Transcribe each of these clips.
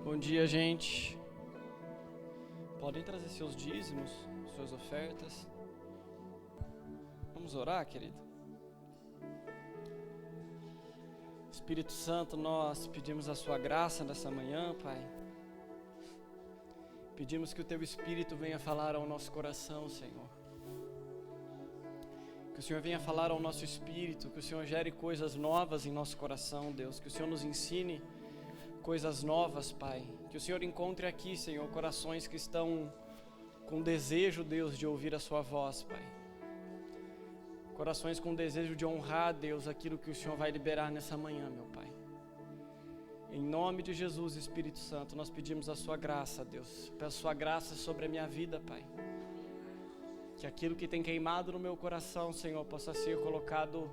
Bom dia, gente. Podem trazer seus dízimos, suas ofertas. Vamos orar, querido? Espírito Santo, nós pedimos a sua graça nessa manhã, Pai. Pedimos que o Teu Espírito venha falar ao nosso coração, Senhor. Que o Senhor venha falar ao nosso espírito, que o Senhor gere coisas novas em nosso coração, Deus. Que o Senhor nos ensine coisas novas, Pai. Que o Senhor encontre aqui, Senhor, corações que estão com desejo, Deus, de ouvir a Sua voz, Pai. Corações com desejo de honrar, Deus, aquilo que o Senhor vai liberar nessa manhã, meu Pai. Em nome de Jesus, Espírito Santo, nós pedimos a Sua graça, Deus. Peço Sua graça sobre a minha vida, Pai. Que aquilo que tem queimado no meu coração, Senhor, possa ser colocado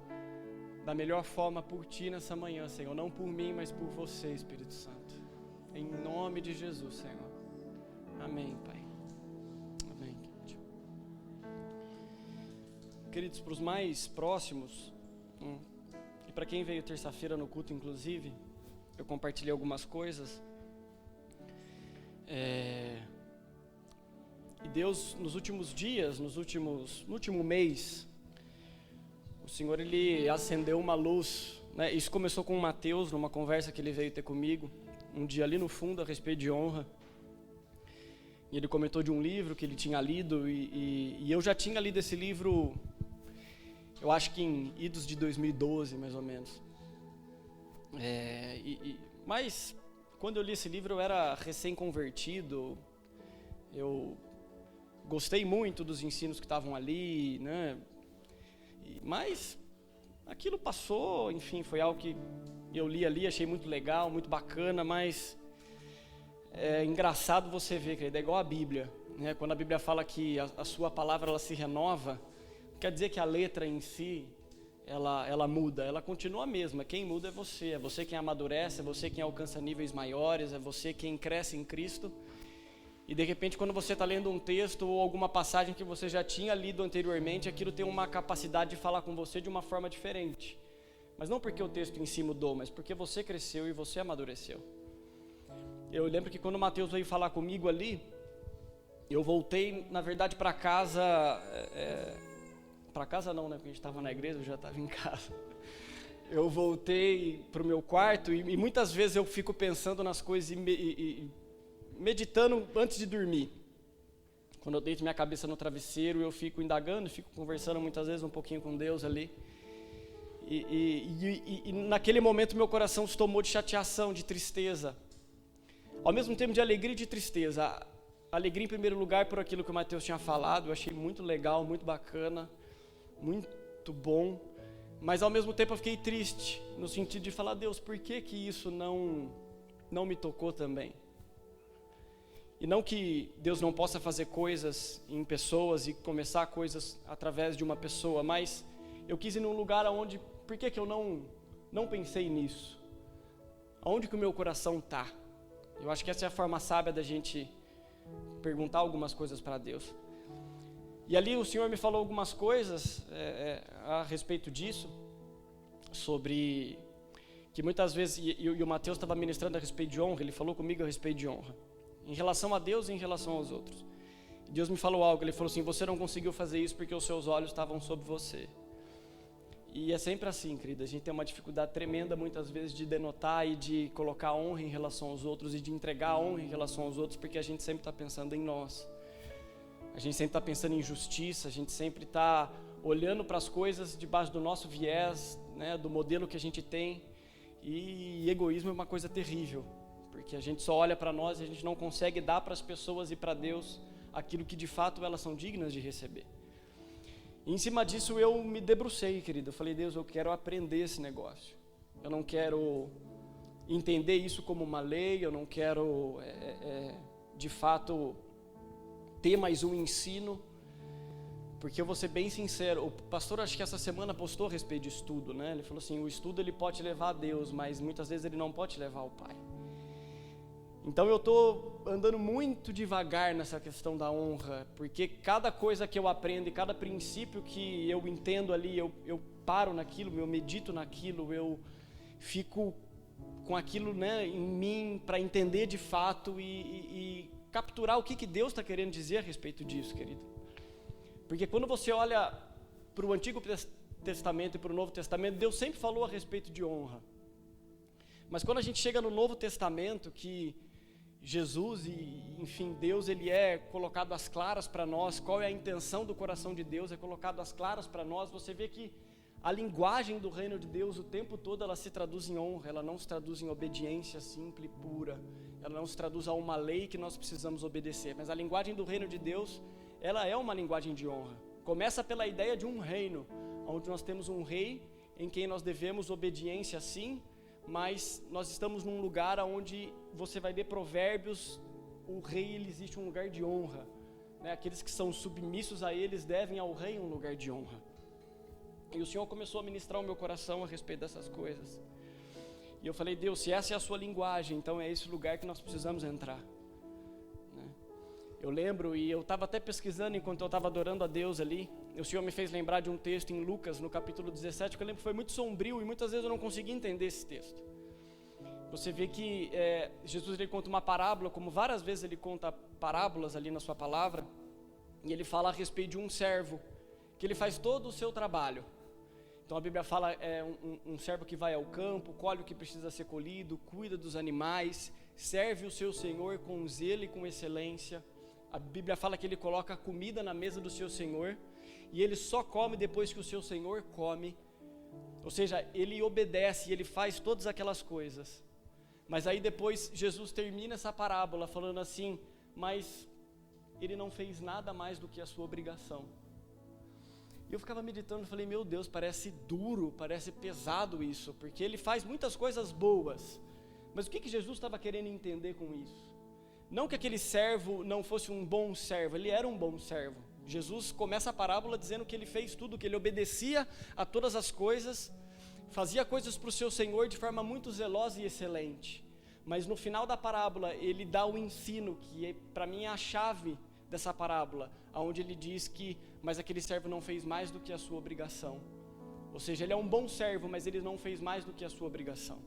da melhor forma por Ti nessa manhã, Senhor. Não por mim, mas por Você, Espírito Santo. Em nome de Jesus, Senhor. Amém, Pai. Amém, querido. Queridos, para os mais próximos, e para quem veio terça-feira no culto, inclusive, eu compartilhei algumas coisas. E Deus, nos últimos dias, no último mês, o Senhor, Ele acendeu uma luz, né? Isso começou com o Mateus, numa conversa que ele veio ter comigo, um dia ali no fundo, a respeito de honra. E ele comentou de um livro que ele tinha lido, e eu já tinha lido esse livro, eu acho que em idos de 2012, mais ou menos. Mas, quando eu li esse livro, eu era recém-convertido, eu gostei muito dos ensinos que estavam ali, né? Mas aquilo passou, enfim, foi algo que eu li ali, achei muito legal, muito bacana, mas é engraçado você ver, querido, é igual a Bíblia, né? Quando a Bíblia fala que a sua palavra ela se renova, quer dizer que a letra em si, ela muda, ela continua a mesma. Quem muda é você quem amadurece, é você quem alcança níveis maiores, é você quem cresce em Cristo. E de repente, quando você está lendo um texto ou alguma passagem que você já tinha lido anteriormente, aquilo tem uma capacidade de falar com você de uma forma diferente. Mas não porque o texto em si mudou, mas porque você cresceu e você amadureceu. Eu lembro que quando o Mateus veio falar comigo ali, eu voltei, na verdade, para casa. Para casa não, né? Porque a gente estava na igreja, eu já estava em casa. Eu voltei para o meu quarto e muitas vezes eu fico pensando nas coisas e meditando antes de dormir. Quando eu deito minha cabeça no travesseiro, eu fico indagando, fico conversando muitas vezes um pouquinho com Deus ali. E naquele momento meu coração se tomou de chateação, de tristeza. Ao mesmo tempo de alegria e de tristeza. Alegria em primeiro lugar por aquilo que o Mateus tinha falado, eu achei muito legal, muito bacana, muito bom. Mas ao mesmo tempo eu fiquei triste, no sentido de falar, Deus, por que isso não me tocou também? E não que Deus não possa fazer coisas em pessoas e começar coisas através de uma pessoa, mas eu quis ir num lugar onde, por que eu não pensei nisso? Aonde que o meu coração está? Eu acho que essa é a forma sábia da gente perguntar algumas coisas para Deus. E ali o Senhor me falou algumas coisas a respeito disso, sobre que muitas vezes, e o Mateus estava ministrando a respeito de honra, ele falou comigo a respeito de honra. Em relação a Deus e em relação aos outros. Deus me falou algo, Ele falou assim, você não conseguiu fazer isso porque os seus olhos estavam sobre você. E é sempre assim, querida, a gente tem uma dificuldade tremenda muitas vezes de denotar e de colocar honra em relação aos outros e de entregar honra em relação aos outros, porque a gente sempre está pensando em nós. A gente sempre está pensando em justiça, a gente sempre está olhando para as coisas debaixo do nosso viés, né, do modelo que a gente tem, e egoísmo é uma coisa terrível. Porque a gente só olha para nós e a gente não consegue dar para as pessoas e para Deus aquilo que de fato elas são dignas de receber. E em cima disso eu me debrucei, querido. Eu falei, Deus, eu quero aprender esse negócio. Eu não quero entender isso como uma lei, eu não quero, de fato, ter mais um ensino. Porque eu vou ser bem sincero, o pastor acho que essa semana postou a respeito de estudo, né? Ele falou assim, o estudo ele pode te levar a Deus, mas muitas vezes ele não pode te levar ao Pai. Então eu estou andando muito devagar nessa questão da honra, porque cada coisa que eu aprendo e cada princípio que eu entendo ali, eu paro naquilo, eu medito naquilo, eu fico com aquilo, né, em mim, para entender de fato e capturar o que Deus está querendo dizer a respeito disso, querido. Porque quando você olha para o Antigo Testamento e para o Novo Testamento, Deus sempre falou a respeito de honra. Mas quando a gente chega no Novo Testamento, que Jesus e, enfim, Deus, ele é colocado às claras para nós, qual é a intenção do coração de Deus, é colocado às claras para nós, você vê que a linguagem do reino de Deus, o tempo todo, ela se traduz em honra, ela não se traduz em obediência simples e pura, ela não se traduz a uma lei que nós precisamos obedecer, mas a linguagem do reino de Deus, ela é uma linguagem de honra. Começa pela ideia de um reino, onde nós temos um rei, em quem nós devemos obediência sim, mas nós estamos num lugar onde você vai ver Provérbios, o rei, ele existe um lugar de honra, né? Aqueles que são submissos a eles devem ao rei um lugar de honra. E o Senhor começou a ministrar o meu coração a respeito dessas coisas. E eu falei, Deus, se essa é a sua linguagem, então é esse lugar que nós precisamos entrar, né? Eu lembro, e eu estava até pesquisando enquanto eu estava adorando a Deus ali, e o Senhor me fez lembrar de um texto em Lucas, no capítulo 17, que eu lembro que foi muito sombrio e muitas vezes eu não conseguia entender esse texto. Você vê que Jesus, ele conta uma parábola, como várias vezes ele conta parábolas ali na sua palavra, e ele fala a respeito de um servo, que ele faz todo o seu trabalho. Então a Bíblia fala, um servo que vai ao campo, colhe o que precisa ser colhido, cuida dos animais, serve o seu Senhor com zelo e com excelência. A Bíblia fala que ele coloca a comida na mesa do seu Senhor, e ele só come depois que o seu Senhor come. Ou seja, ele obedece, ele faz todas aquelas coisas. Mas aí depois Jesus termina essa parábola falando assim, mas ele não fez nada mais do que a sua obrigação. E eu ficava meditando e falei, meu Deus, parece duro, parece pesado isso, porque ele faz muitas coisas boas. Mas o que Jesus estava querendo entender com isso? Não que aquele servo não fosse um bom servo, ele era um bom servo. Jesus começa a parábola dizendo que ele fez tudo, que ele obedecia a todas as coisas, fazia coisas para o seu Senhor de forma muito zelosa e excelente. Mas no final da parábola, ele dá o ensino, que para mim é a chave dessa parábola, onde ele diz que, mas aquele servo não fez mais do que a sua obrigação. Ou seja, ele é um bom servo, mas ele não fez mais do que a sua obrigação.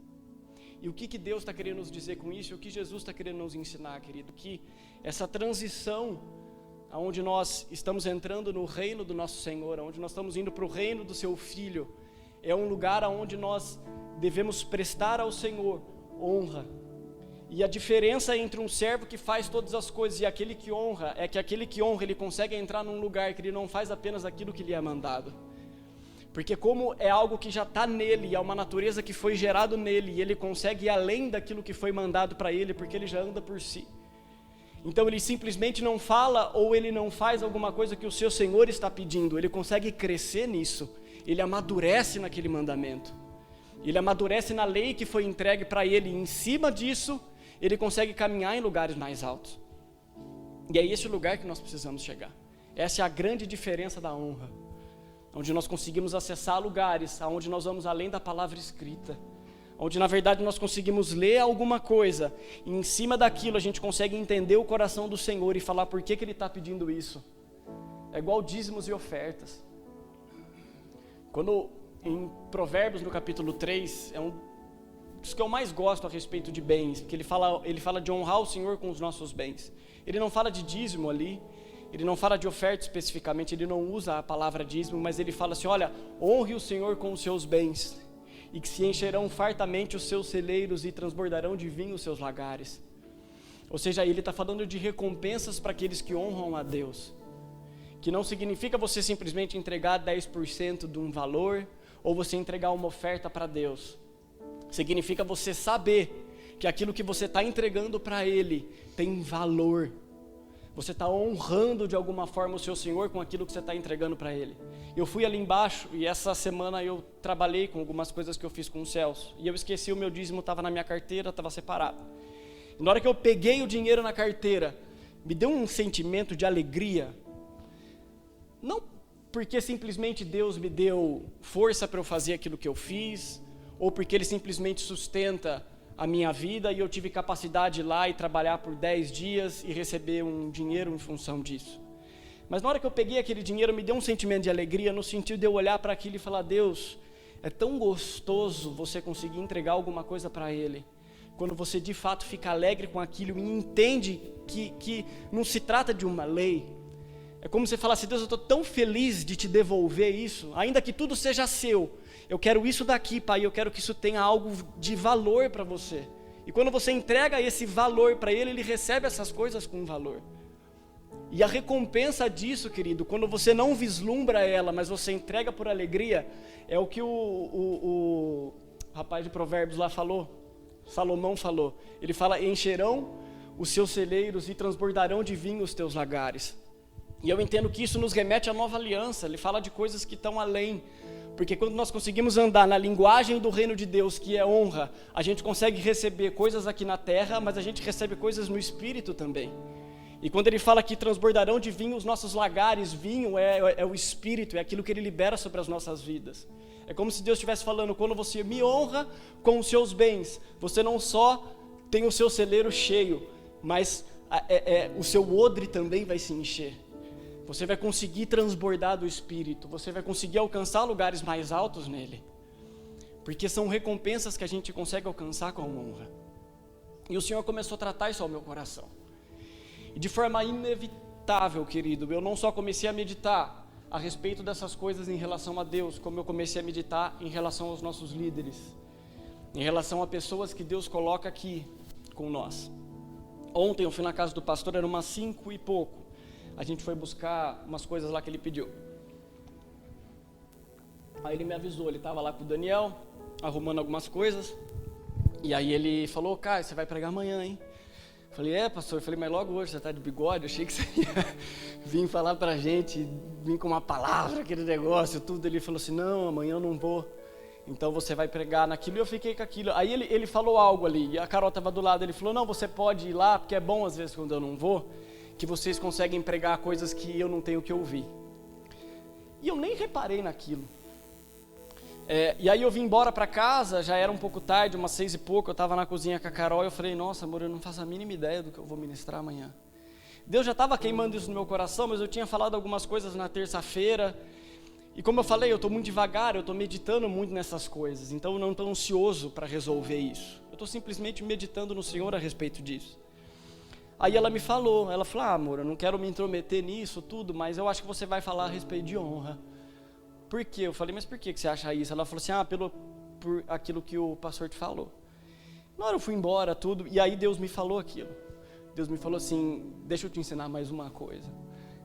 E o que Deus está querendo nos dizer com isso, e o que Jesus está querendo nos ensinar, querido, que essa transição, onde nós estamos entrando no reino do nosso Senhor, onde nós estamos indo para o reino do seu Filho, é um lugar onde nós devemos prestar ao Senhor honra. E a diferença entre um servo que faz todas as coisas e aquele que honra, é que aquele que honra, ele consegue entrar num lugar que ele não faz apenas aquilo que lhe é mandado. Porque como é algo que já está nele, é uma natureza que foi gerado nele, e ele consegue ir além daquilo que foi mandado para ele, porque ele já anda por si. Então ele simplesmente não fala ou ele não faz alguma coisa que o seu Senhor está pedindo, ele consegue crescer nisso, ele amadurece naquele mandamento, ele amadurece na lei que foi entregue para ele, e em cima disso, ele consegue caminhar em lugares mais altos. E é esse lugar que nós precisamos chegar. Essa é a grande diferença da honra, onde nós conseguimos acessar lugares onde nós vamos além da palavra escrita, onde na verdade nós conseguimos ler alguma coisa, e em cima daquilo a gente consegue entender o coração do Senhor e falar por que ele está pedindo isso. É igual dízimos e ofertas. Quando em Provérbios, no capítulo 3, é um dos que eu mais gosto a respeito de bens, porque ele fala de honrar o Senhor com os nossos bens. Ele não fala de dízimo ali, ele não fala de oferta especificamente, ele não usa a palavra dízimo, mas ele fala assim, olha, honre o Senhor com os seus bens, e que se encherão fartamente os seus celeiros e transbordarão de vinho os seus lagares. Ou seja, ele está falando de recompensas para aqueles que honram a Deus, que não significa você simplesmente entregar 10% de um valor, ou você entregar uma oferta para Deus. Significa você saber que aquilo que você está entregando para Ele tem valor. Você está honrando de alguma forma o seu Senhor com aquilo que você está entregando para Ele. Eu fui ali embaixo e essa semana eu trabalhei com algumas coisas que eu fiz com os céus. E eu esqueci, o meu dízimo estava na minha carteira, estava separado. E na hora que eu peguei o dinheiro na carteira, me deu um sentimento de alegria. Não porque simplesmente Deus me deu força para eu fazer aquilo que eu fiz, ou porque Ele simplesmente sustenta a minha vida e eu tive capacidade de ir lá e trabalhar por 10 dias e receber um dinheiro em função disso. Mas na hora que eu peguei aquele dinheiro, me deu um sentimento de alegria, no sentido de eu olhar para aquilo e falar, Deus, É tão gostoso você conseguir entregar alguma coisa para Ele, quando você de fato fica alegre com aquilo e entende que não se trata de uma lei. É como você falar assim: Deus, eu estou tão feliz de te devolver isso, ainda que tudo seja seu. Eu quero isso daqui, Pai, eu quero que isso tenha algo de valor para você. E quando você entrega esse valor para Ele, Ele recebe essas coisas com valor. E a recompensa disso, querido, quando você não vislumbra ela, mas você entrega por alegria, é o que o rapaz de Provérbios lá falou, Salomão falou. Ele fala: encherão os seus celeiros e transbordarão de vinho os teus lagares. E eu entendo que isso nos remete à nova aliança. Ele fala de coisas que estão além, porque quando nós conseguimos andar na linguagem do reino de Deus, que é honra, a gente consegue receber coisas aqui na terra, mas a gente recebe coisas no espírito também. E quando ele fala que transbordarão de vinho os nossos lagares, vinho é o espírito, é aquilo que ele libera sobre as nossas vidas. É como se Deus estivesse falando: quando você me honra com os seus bens, você não só tem o seu celeiro cheio, mas o seu odre também vai se encher. Você vai conseguir transbordar do espírito, você vai conseguir alcançar lugares mais altos nele, porque são recompensas que a gente consegue alcançar com honra. E o Senhor começou a tratar isso ao meu coração. E de forma inevitável, querido, eu não só comecei a meditar a respeito dessas coisas em relação a Deus, como eu comecei a meditar em relação aos nossos líderes, em relação a pessoas que Deus coloca aqui com nós. Ontem eu fui na casa do pastor, era umas 5 e pouco, a gente foi buscar umas coisas lá que ele pediu. Aí ele me avisou, ele estava lá com o Daniel, arrumando algumas coisas, e aí ele falou: Caio, você vai pregar amanhã, hein? Falei: pastor, mas logo hoje você está de bigode, eu achei que você ia vir falar para a gente, vir com uma palavra, aquele negócio, tudo. Ele falou assim: não, amanhã eu não vou, então você vai pregar naquilo. E eu fiquei com aquilo. Aí ele falou algo ali, e a Carol estava do lado, ele falou: não, você pode ir lá, porque é bom às vezes quando eu não vou, que vocês conseguem pregar coisas que eu não tenho que ouvir. E eu nem reparei naquilo. E aí eu vim embora para casa, já era um pouco tarde, umas 6 e pouco, eu estava na cozinha com a Carol, e eu falei: nossa, amor, eu não faço a mínima ideia do que eu vou ministrar amanhã. Deus já estava queimando isso no meu coração, mas eu tinha falado algumas coisas na terça-feira, e como eu falei, eu estou muito devagar, eu estou meditando muito nessas coisas, então eu não estou ansioso para resolver isso. Eu estou simplesmente meditando no Senhor a respeito disso. Aí ela me falou, amor, eu não quero me intrometer nisso tudo, mas eu acho que você vai falar a respeito de honra. Por quê? Eu falei: mas por que você acha isso? Ela falou assim: por aquilo que o pastor te falou. Na hora eu fui embora, tudo, e aí Deus me falou aquilo. Deus me falou assim: deixa eu te ensinar mais uma coisa.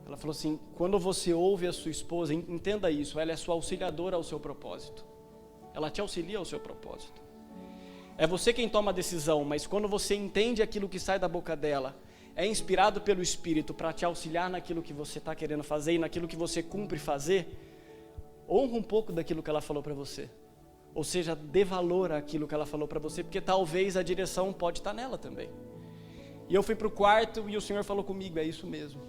Ela falou assim: quando você ouve a sua esposa, entenda isso, ela é sua auxiliadora ao seu propósito. Ela te auxilia ao seu propósito. É você quem toma a decisão, mas quando você entende aquilo que sai da boca dela, é inspirado pelo Espírito para te auxiliar naquilo que você está querendo fazer e naquilo que você cumpre fazer, honra um pouco daquilo que ela falou para você. Ou seja, dê valor àquilo que ela falou para você, porque talvez a direção pode estar nela também. E eu fui para o quarto e o Senhor falou comigo: é isso mesmo.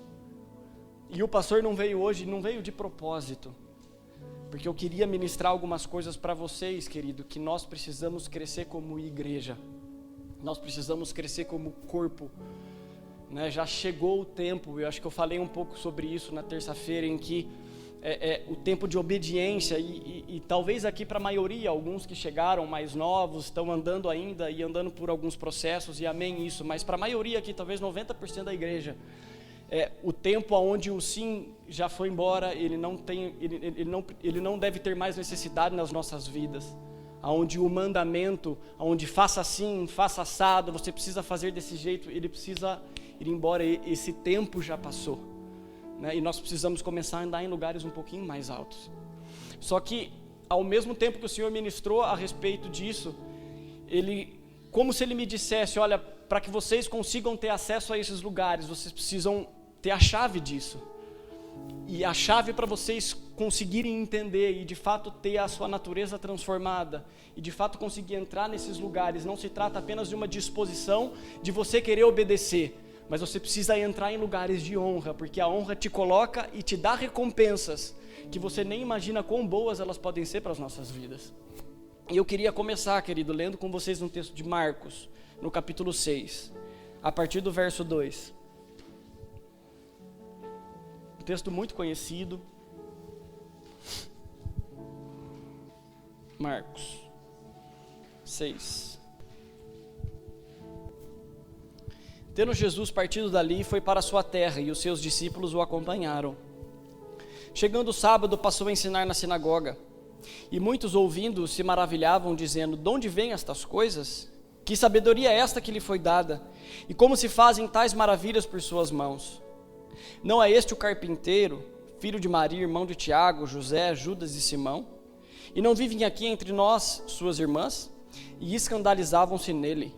E o pastor não veio hoje, não veio de propósito, porque eu queria ministrar algumas coisas para vocês, querido, que nós precisamos crescer como igreja. Nós precisamos crescer como corpo. Já chegou o tempo, eu acho que eu falei um pouco sobre isso na terça-feira, em que o tempo de obediência, e talvez aqui para a maioria, alguns que chegaram mais novos, estão andando ainda e andando por alguns processos, e amém isso, mas para a maioria aqui, talvez 90% da igreja, o tempo onde o sim já foi embora, ele não deve ter mais necessidade nas nossas vidas, onde o mandamento, onde faça assim, faça assado, você precisa fazer desse jeito, ele precisa ir embora, esse tempo já passou. E nós precisamos começar a andar em lugares um pouquinho mais altos. Só que, ao mesmo tempo que o Senhor ministrou a respeito disso, como se Ele me dissesse: olha, para que vocês consigam ter acesso a esses lugares, vocês precisam ter a chave disso. E a chave para vocês conseguirem entender e de fato ter a sua natureza transformada, e de fato conseguir entrar nesses lugares, não se trata apenas de uma disposição de você querer obedecer, mas você precisa entrar em lugares de honra, porque a honra te coloca e te dá recompensas que você nem imagina quão boas elas podem ser para as nossas vidas. E eu queria começar, querido, lendo com vocês um texto de Marcos, no capítulo 6, a partir do verso 2. texto muito conhecido. Marcos 6. Tendo Jesus partido dali, foi para a sua terra, e os seus discípulos o acompanharam. Chegando o sábado, passou a ensinar na sinagoga. E muitos ouvindo se maravilhavam, dizendo: de onde vêm estas coisas? Que sabedoria é esta que lhe foi dada? E como se fazem tais maravilhas por suas mãos? Não é este o carpinteiro, filho de Maria, irmão de Tiago, José, Judas e Simão? E não vivem aqui entre nós suas irmãs? E escandalizavam-se nele.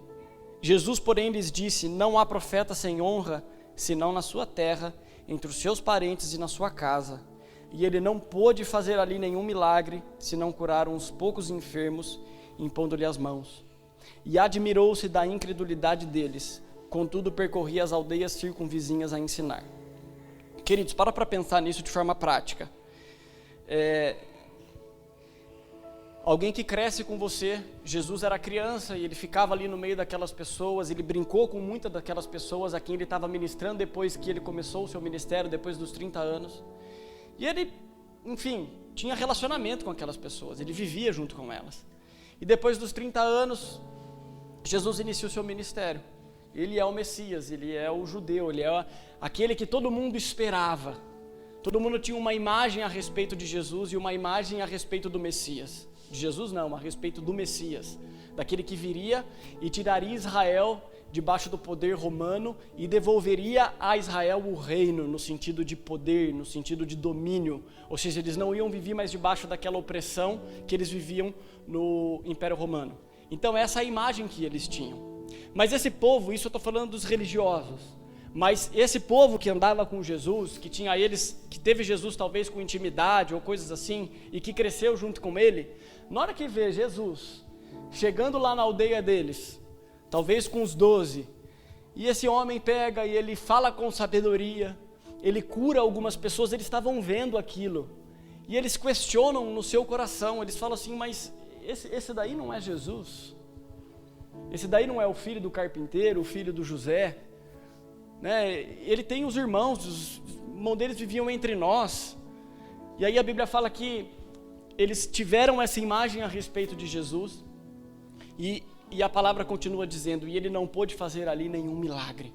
Jesus, porém, lhes disse: não há profeta sem honra, senão na sua terra, entre os seus parentes e na sua casa. E ele não pôde fazer ali nenhum milagre, senão curar uns poucos enfermos, impondo-lhe as mãos. E admirou-se da incredulidade deles, contudo percorria as aldeias circunvizinhas a ensinar. Queridos, para pensar nisso de forma prática. Alguém que cresce com você, Jesus era criança e ele ficava ali no meio daquelas pessoas, ele brincou com muitas daquelas pessoas a quem ele estava ministrando depois que ele começou o seu ministério, depois dos 30 anos. E ele, enfim, tinha relacionamento com aquelas pessoas, ele vivia junto com elas. E depois dos 30 anos, Jesus inicia o seu ministério. Ele é o Messias, ele é o judeu, ele é aquele que todo mundo esperava. Todo mundo tinha uma imagem a respeito de Jesus e uma imagem a respeito do Messias. De Jesus não, a respeito do Messias, daquele que viria e tiraria Israel debaixo do poder romano e devolveria a Israel o reino, no sentido de poder, no sentido de domínio. Ou seja, eles não iam viver mais debaixo daquela opressão que eles viviam no Império Romano. Então essa é a imagem que eles tinham. Mas esse povo, isso eu estou falando dos religiosos, mas esse povo que andava com Jesus, que tinha eles, que teve Jesus talvez com intimidade ou coisas assim, e que cresceu junto com ele, na hora que vê Jesus chegando lá na aldeia deles, talvez com os 12, e esse homem pega e ele fala com sabedoria, ele cura algumas pessoas, eles estavam vendo aquilo, e eles questionam no seu coração, eles falam assim: mas esse daí não é Jesus? Esse daí não é o filho do carpinteiro, o filho do José? Né? Ele tem os irmãos deles viviam entre nós. E aí a Bíblia fala que eles tiveram essa imagem a respeito de Jesus, e a palavra continua dizendo: e ele não pôde fazer ali nenhum milagre.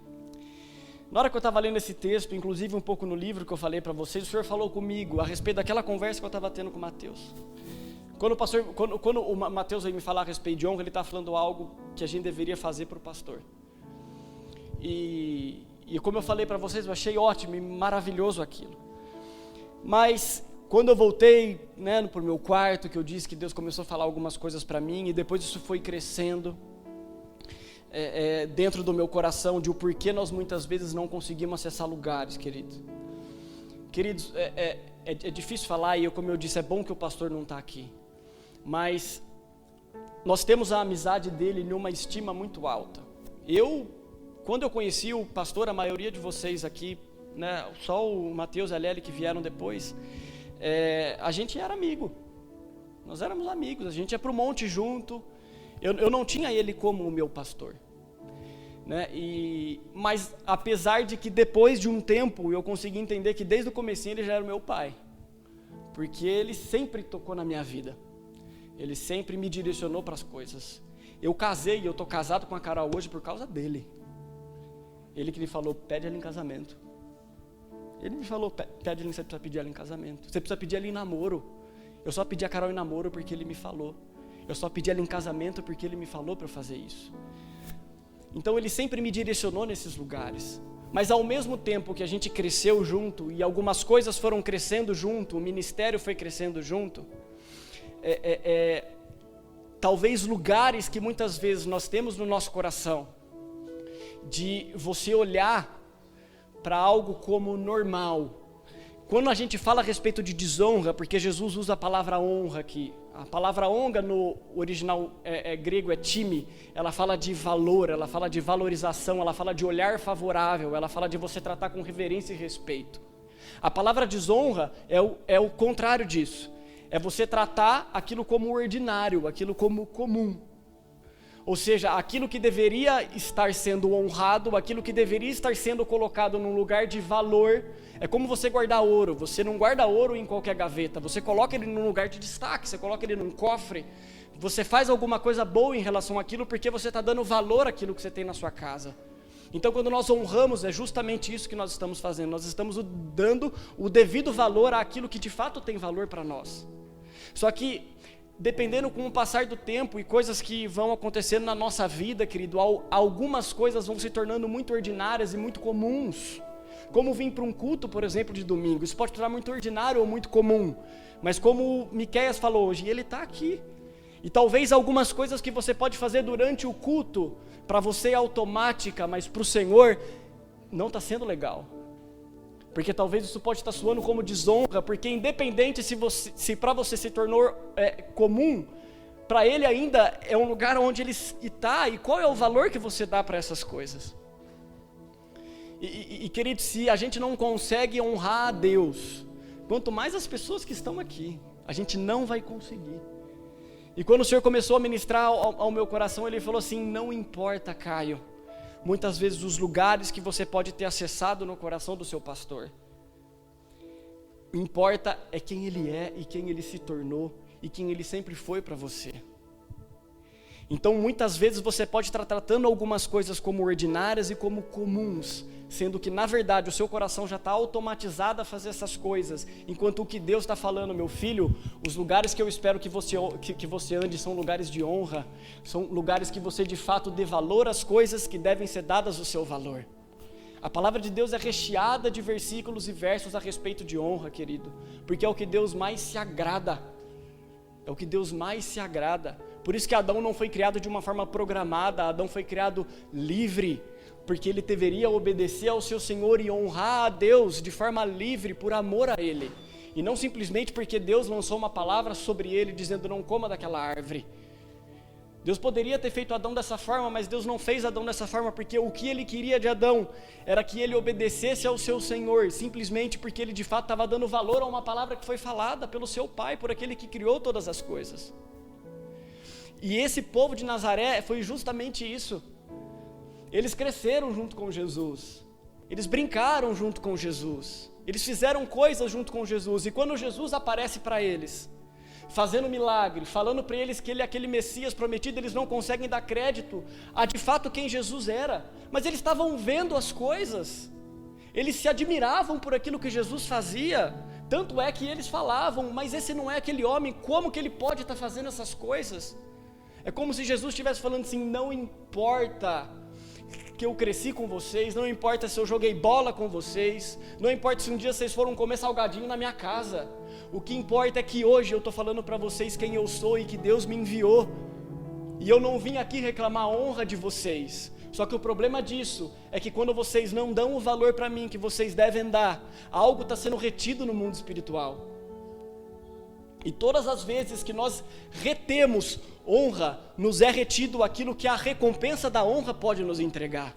Na hora que eu estava lendo esse texto, inclusive um pouco no livro que eu falei para vocês, o Senhor falou comigo a respeito daquela conversa que eu estava tendo com o Mateus. Quando o Mateus veio me falar a respeito de honra, ele está falando algo que a gente deveria fazer para o pastor. E como eu falei para vocês, eu achei ótimo e maravilhoso aquilo. Mas quando eu voltei, né, para o meu quarto, que eu disse que Deus começou a falar algumas coisas para mim, e depois isso foi crescendo dentro do meu coração, de o porquê nós muitas vezes não conseguimos acessar lugares, queridos. Queridos, é difícil falar, e como eu disse, é bom que o pastor não está aqui. Mas nós temos a amizade dele numa estima muito alta. Quando eu conheci o pastor, a maioria de vocês aqui, né, só o Mateus e a Lely que vieram depois, a gente era amigo. Nós éramos amigos, a gente ia para o monte junto. Eu não tinha ele como o meu pastor, né? Mas apesar de que depois de um tempo eu consegui entender que desde o comecinho ele já era o meu pai, porque ele sempre tocou na minha vida. Ele sempre me direcionou para as coisas. Eu casei, eu estou casado com a Carol hoje por causa dele. Ele que me falou: pede ela em casamento. Ele me falou: pede ela, você precisa pedir ela em casamento. Você precisa pedir ela em namoro. Eu só pedi a Carol em namoro porque ele me falou. Eu só pedi ela em casamento porque ele me falou para eu fazer isso. Então ele sempre me direcionou nesses lugares. Mas ao mesmo tempo que a gente cresceu junto e algumas coisas foram crescendo junto, o ministério foi crescendo junto, talvez lugares que muitas vezes nós temos no nosso coração, de você olhar para algo como normal. Quando a gente fala a respeito de desonra, porque Jesus usa a palavra honra aqui, a palavra honra no original grego é time, ela fala de valor, ela fala de valorização, ela fala de olhar favorável, ela fala de você tratar com reverência e respeito. A palavra desonra é o contrário disso. É você tratar aquilo como ordinário, aquilo como comum. Ou seja, aquilo que deveria estar sendo honrado, aquilo que deveria estar sendo colocado num lugar de valor, é como você guardar ouro. Você não guarda ouro em qualquer gaveta, você coloca ele num lugar de destaque, você coloca ele num cofre, você faz alguma coisa boa em relação àquilo porque você está dando valor àquilo que você tem na sua casa. Então quando nós honramos, é justamente isso que nós estamos fazendo, nós estamos dando o devido valor àquilo que de fato tem valor para nós. Só que, dependendo com o passar do tempo e coisas que vão acontecendo na nossa vida, querido, algumas coisas vão se tornando muito ordinárias e muito comuns. Como vir para um culto, por exemplo, de domingo, isso pode tornar muito ordinário ou muito comum, mas como Miqueias falou hoje, ele está aqui. E talvez algumas coisas que você pode fazer durante o culto, para você é automática, mas para o Senhor não está sendo legal. Porque talvez isso pode estar soando como desonra, porque independente se para você se tornou comum, para Ele ainda é um lugar onde Ele está, e qual é o valor que você dá para essas coisas? E querido, se a gente não consegue honrar a Deus, quanto mais as pessoas que estão aqui, a gente não vai conseguir. E quando o Senhor começou a ministrar ao meu coração, Ele falou assim: não importa, Caio, muitas vezes os lugares que você pode ter acessado no coração do seu pastor, o que importa é quem ele é e quem ele se tornou e quem ele sempre foi para você. Então muitas vezes você pode estar tratando algumas coisas como ordinárias e como comuns, sendo que na verdade o seu coração já está automatizado a fazer essas coisas, enquanto o que Deus está falando: meu filho, os lugares que eu espero que você ande são lugares de honra, são lugares que você de fato dê valor às coisas que devem ser dadas o seu valor. A palavra de Deus é recheada de versículos e versos a respeito de honra, querido, porque é o que Deus mais se agrada, é o que Deus mais se agrada. Por isso que Adão não foi criado de uma forma programada, Adão foi criado livre, porque ele deveria obedecer ao seu Senhor e honrar a Deus de forma livre, por amor a Ele, e não simplesmente porque Deus lançou uma palavra sobre ele, dizendo: não coma daquela árvore. Deus poderia ter feito Adão dessa forma, mas Deus não fez Adão dessa forma, porque o que Ele queria de Adão era que ele obedecesse ao seu Senhor, simplesmente porque ele de fato estava dando valor a uma palavra que foi falada pelo seu Pai, por aquele que criou todas as coisas. E esse povo de Nazaré foi justamente isso. Eles cresceram junto com Jesus, eles brincaram junto com Jesus, eles fizeram coisas junto com Jesus, e quando Jesus aparece para eles, fazendo milagre, falando para eles que Ele é aquele Messias prometido, eles não conseguem dar crédito a de fato quem Jesus era, mas eles estavam vendo as coisas, eles se admiravam por aquilo que Jesus fazia, tanto é que eles falavam: mas esse não é aquele homem, como que ele pode estar fazendo essas coisas? É como se Jesus estivesse falando assim: não importa que eu cresci com vocês, não importa se eu joguei bola com vocês, não importa se um dia vocês foram comer salgadinho na minha casa, o que importa é que hoje eu estou falando para vocês quem eu sou e que Deus me enviou, e eu não vim aqui reclamar a honra de vocês. Só que o problema disso é que quando vocês não dão o valor para mim que vocês devem dar, algo está sendo retido no mundo espiritual. E todas as vezes que nós retemos honra, nos é retido aquilo que a recompensa da honra pode nos entregar.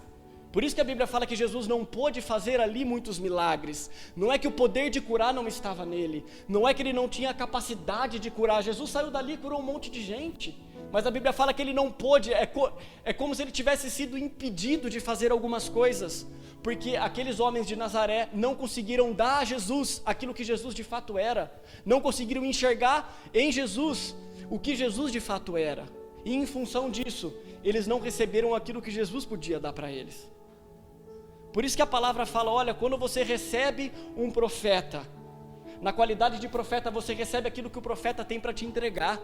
Por isso que a Bíblia fala que Jesus não pôde fazer ali muitos milagres. Não é que o poder de curar não estava nele, não é que ele não tinha a capacidade de curar. Jesus saiu dali e curou um monte de gente, mas a Bíblia fala que ele não pôde, é como se ele tivesse sido impedido de fazer algumas coisas, porque aqueles homens de Nazaré não conseguiram dar a Jesus aquilo que Jesus de fato era, não conseguiram enxergar em Jesus o que Jesus de fato era, e em função disso, eles não receberam aquilo que Jesus podia dar para eles. Por isso que a palavra fala: olha, quando você recebe um profeta, na qualidade de profeta, você recebe aquilo que o profeta tem para te entregar.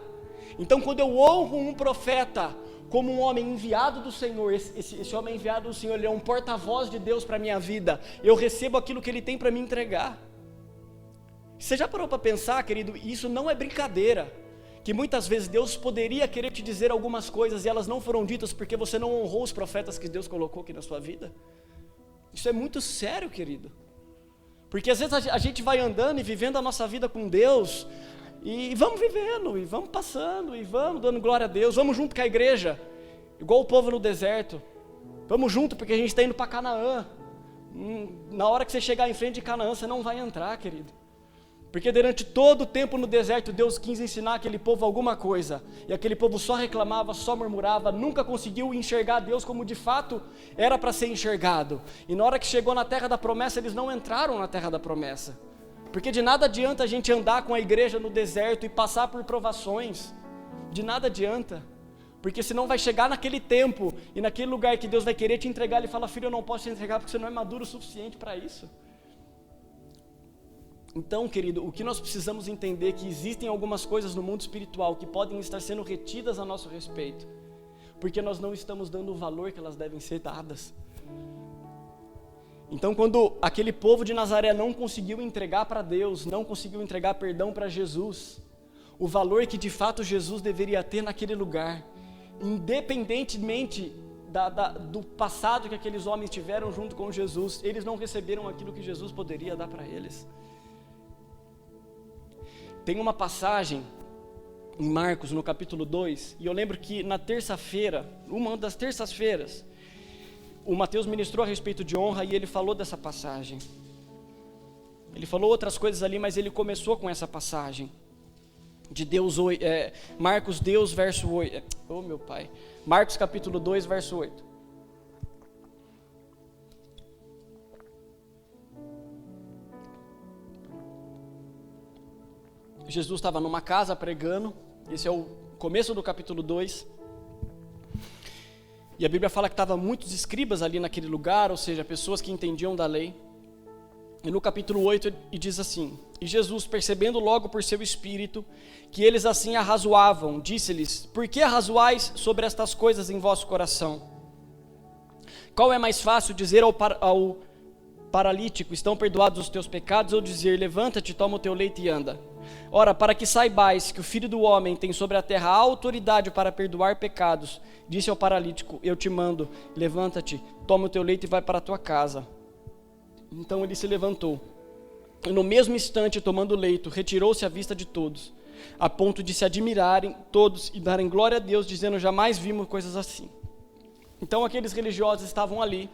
Então quando eu honro um profeta como um homem enviado do Senhor, esse homem enviado do Senhor, ele é um porta-voz de Deus para a minha vida, eu recebo aquilo que ele tem para me entregar. Você já parou para pensar, querido, isso não é brincadeira, que muitas vezes Deus poderia querer te dizer algumas coisas e elas não foram ditas porque você não honrou os profetas que Deus colocou aqui na sua vida? Isso é muito sério, querido, porque às vezes a gente vai andando e vivendo a nossa vida com Deus, e vamos vivendo, e vamos passando, e vamos dando glória a Deus, vamos junto com a igreja, igual o povo no deserto, vamos junto porque a gente está indo para Canaã. Na hora que você chegar em frente de Canaã, você não vai entrar, querido, Porque durante todo o tempo no deserto, Deus quis ensinar aquele povo alguma coisa. E aquele povo só reclamava, só murmurava, nunca conseguiu enxergar Deus como de fato era para ser enxergado. E na hora que chegou na terra da promessa, eles não entraram na terra da promessa. Porque de nada adianta a gente andar com a igreja no deserto e passar por provações. De nada adianta. Porque senão vai chegar naquele tempo e naquele lugar que Deus vai querer te entregar, Ele fala: filho, eu não posso te entregar porque você não é maduro o suficiente para isso. Então, querido, o que nós precisamos entender é que existem algumas coisas no mundo espiritual que podem estar sendo retidas a nosso respeito, porque nós não estamos dando o valor que elas devem ser dadas. Então, quando aquele povo de Nazaré não conseguiu entregar para Deus, não conseguiu entregar perdão para Jesus, o valor que de fato Jesus deveria ter naquele lugar, independentemente do passado que aqueles homens tiveram junto com Jesus, eles não receberam aquilo que Jesus poderia dar para eles. Tem uma passagem em Marcos, no capítulo 2, e eu lembro que na terça-feira, uma das terças-feiras, o Mateus ministrou a respeito de honra e ele falou dessa passagem. Ele falou outras coisas ali, mas ele começou com essa passagem. De Deus, Marcos, Deus, verso 8. Oh, meu pai. Marcos capítulo 2, verso 8. Jesus estava numa casa pregando, esse é o começo do capítulo 2, e a Bíblia fala que estavam muitos escribas ali naquele lugar, ou seja, pessoas que entendiam da lei, e no capítulo 8 ele diz assim: e Jesus, percebendo logo por seu espírito, que eles assim arrazoavam, disse-lhes: por que arrazoais sobre estas coisas em vosso coração? Qual é mais fácil dizer ao paralítico, estão perdoados os teus pecados, ou dizer, levanta-te, toma o teu leito e anda? Ora, para que saibais que o Filho do Homem tem sobre a terra a autoridade para perdoar pecados, disse ao paralítico, eu te mando, levanta-te, toma o teu leito e vai para a tua casa. Então ele se levantou, e no mesmo instante, tomando o leito, retirou-se à vista de todos, a ponto de se admirarem todos e darem glória a Deus, dizendo, jamais vimos coisas assim. Então aqueles religiosos estavam ali,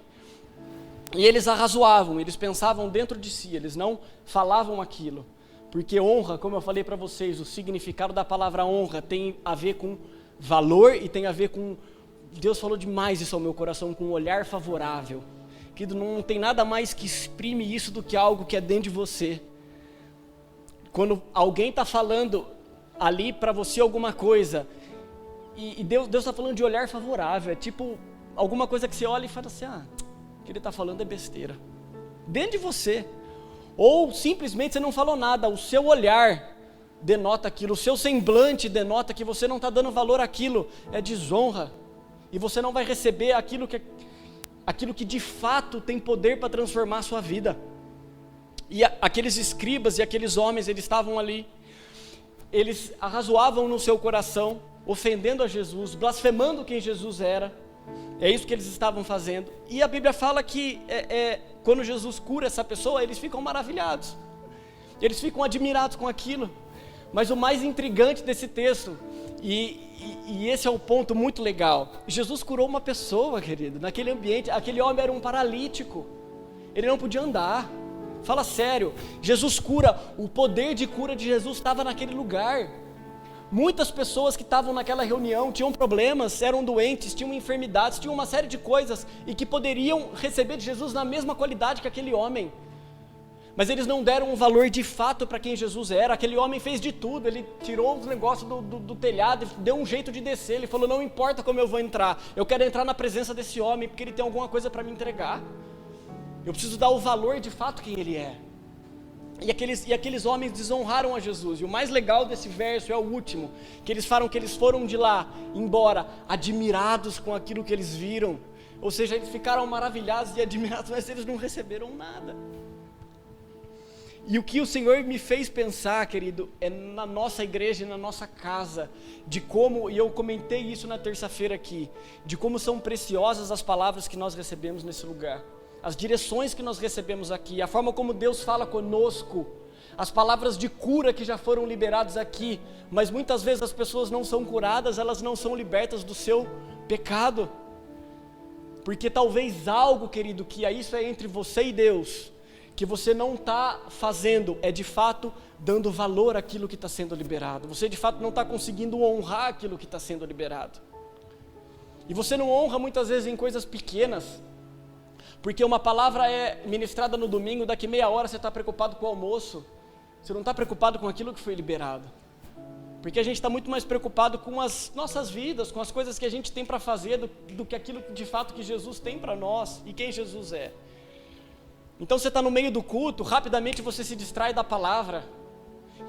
e eles arrazoavam, eles pensavam dentro de si, eles não falavam aquilo. Porque honra, como eu falei para vocês, o significado da palavra honra tem a ver com valor e tem a ver com... Deus falou demais isso ao meu coração, com um olhar favorável. Que não tem nada mais que exprime isso do que algo que é dentro de você. Quando alguém está falando ali para você alguma coisa, e Deus está falando de olhar favorável, é tipo alguma coisa que você olha e fala assim, o que ele está falando é besteira. Dentro de você. Ou simplesmente você não falou nada, o seu olhar denota aquilo, o seu semblante denota que você não está dando valor àquilo, é desonra, e você não vai receber aquilo que de fato tem poder para transformar a sua vida. E aqueles escribas e aqueles homens, eles estavam ali, eles arrazoavam no seu coração, ofendendo a Jesus, blasfemando quem Jesus era. É isso que eles estavam fazendo. E a Bíblia fala que quando Jesus cura essa pessoa, eles ficam maravilhados. Eles ficam admirados com aquilo. Mas o mais intrigante desse texto, e esse é um ponto muito legal, Jesus curou uma pessoa, querido, naquele ambiente. Aquele homem era um paralítico. Ele não podia andar. Fala sério, Jesus cura, o poder de cura de Jesus estava naquele lugar. Muitas pessoas que estavam naquela reunião tinham problemas, eram doentes, tinham enfermidades, tinham uma série de coisas e que poderiam receber de Jesus na mesma qualidade que aquele homem. Mas eles não deram um valor de fato para quem Jesus era. Aquele homem fez de tudo, ele tirou os negócios do telhado e deu um jeito de descer. Ele falou, não importa como eu vou entrar, eu quero entrar na presença desse homem porque ele tem alguma coisa para me entregar. Eu preciso dar o valor de fato quem ele é. E aqueles homens desonraram a Jesus. E o mais legal desse verso é o último, que eles falam que eles foram de lá, embora, admirados com aquilo que eles viram. Ou seja, eles ficaram maravilhados e admirados, mas eles não receberam nada. E o que o Senhor me fez pensar, querido, é na nossa igreja e na nossa casa, de como, e eu comentei isso na terça-feira aqui, de como são preciosas as palavras que nós recebemos nesse lugar. As direções que nós recebemos aqui, a forma como Deus fala conosco, as palavras de cura que já foram liberadas aqui, mas muitas vezes as pessoas não são curadas, elas não são libertas do seu pecado, porque talvez algo, querido, que isso é entre você e Deus, que você não está fazendo é de fato dando valor àquilo que está sendo liberado. Você de fato não está conseguindo honrar aquilo que está sendo liberado. E você não honra muitas vezes em coisas pequenas, porque uma palavra é ministrada no domingo, daqui meia hora você está preocupado com o almoço, você não está preocupado com aquilo que foi liberado. Porque a gente está muito mais preocupado com as nossas vidas, com as coisas que a gente tem para fazer, do que aquilo de fato que Jesus tem para nós e quem Jesus é. Então você está no meio do culto, rapidamente você se distrai da palavra,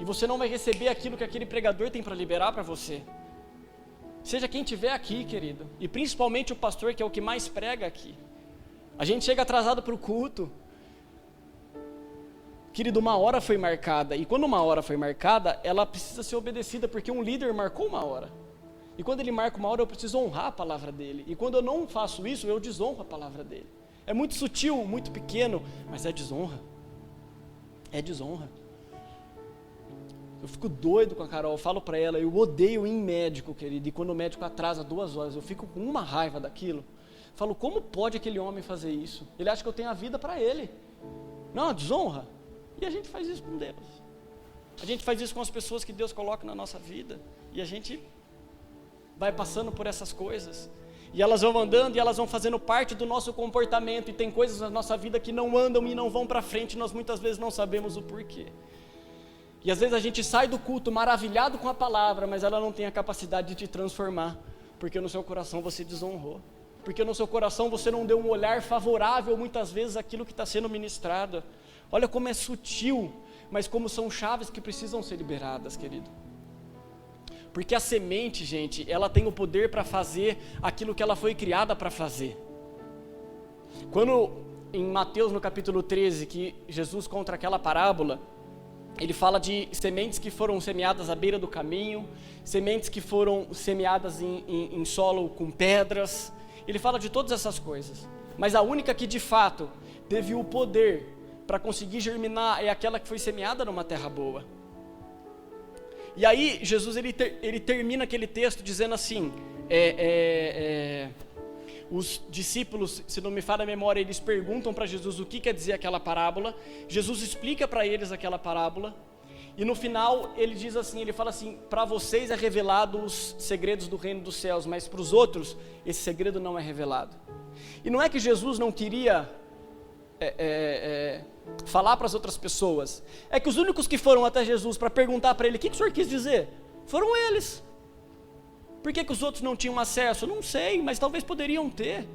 e você não vai receber aquilo que aquele pregador tem para liberar para você. Seja quem estiver aqui, querido, e principalmente o pastor, que é o que mais prega aqui. A gente chega atrasado para o culto. Querido, uma hora foi marcada, e quando uma hora foi marcada, ela precisa ser obedecida, porque um líder marcou uma hora. E quando ele marca uma hora, eu preciso honrar a palavra dele. E quando eu não faço isso, eu desonro a palavra dele. É muito sutil, muito pequeno, mas é desonra. É desonra. Eu fico doido com a Carol, eu falo para ela, eu odeio ir em médico, querido, e quando o médico atrasa 2 horas, eu fico com uma raiva daquilo. Falo, como pode aquele homem fazer isso? Ele acha que eu tenho a vida para ele. Não, desonra. E a gente faz isso com Deus. A gente faz isso com as pessoas que Deus coloca na nossa vida. E a gente vai passando por essas coisas. E elas vão andando e elas vão fazendo parte do nosso comportamento. E tem coisas na nossa vida que não andam e não vão para frente. E nós muitas vezes não sabemos o porquê. E às vezes a gente sai do culto maravilhado com a palavra, mas ela não tem a capacidade de te transformar. Porque no seu coração você desonrou. Porque no seu coração você não deu um olhar favorável muitas vezes àquilo que está sendo ministrado. Olha como é sutil, mas como são chaves que precisam ser liberadas, querido. Porque a semente, gente, ela tem o poder para fazer aquilo que ela foi criada para fazer. Quando em Mateus no capítulo 13, que Jesus conta aquela parábola, ele fala de sementes que foram semeadas à beira do caminho, sementes que foram semeadas em solo com pedras. Ele fala de todas essas coisas, mas a única que de fato teve o poder para conseguir germinar é aquela que foi semeada numa terra boa. E aí Jesus ele termina aquele texto dizendo assim, os discípulos, se não me falha a memória, eles perguntam para Jesus o que quer dizer aquela parábola. Jesus explica para eles aquela parábola, e no final ele diz assim, ele fala assim, para vocês é revelado os segredos do reino dos céus, mas para os outros esse segredo não é revelado. E não é que Jesus não queria falar para as outras pessoas, é que os únicos que foram até Jesus para perguntar para ele o que o senhor quis dizer, foram eles. Por que os outros não tinham acesso? Não sei, mas talvez poderiam ter.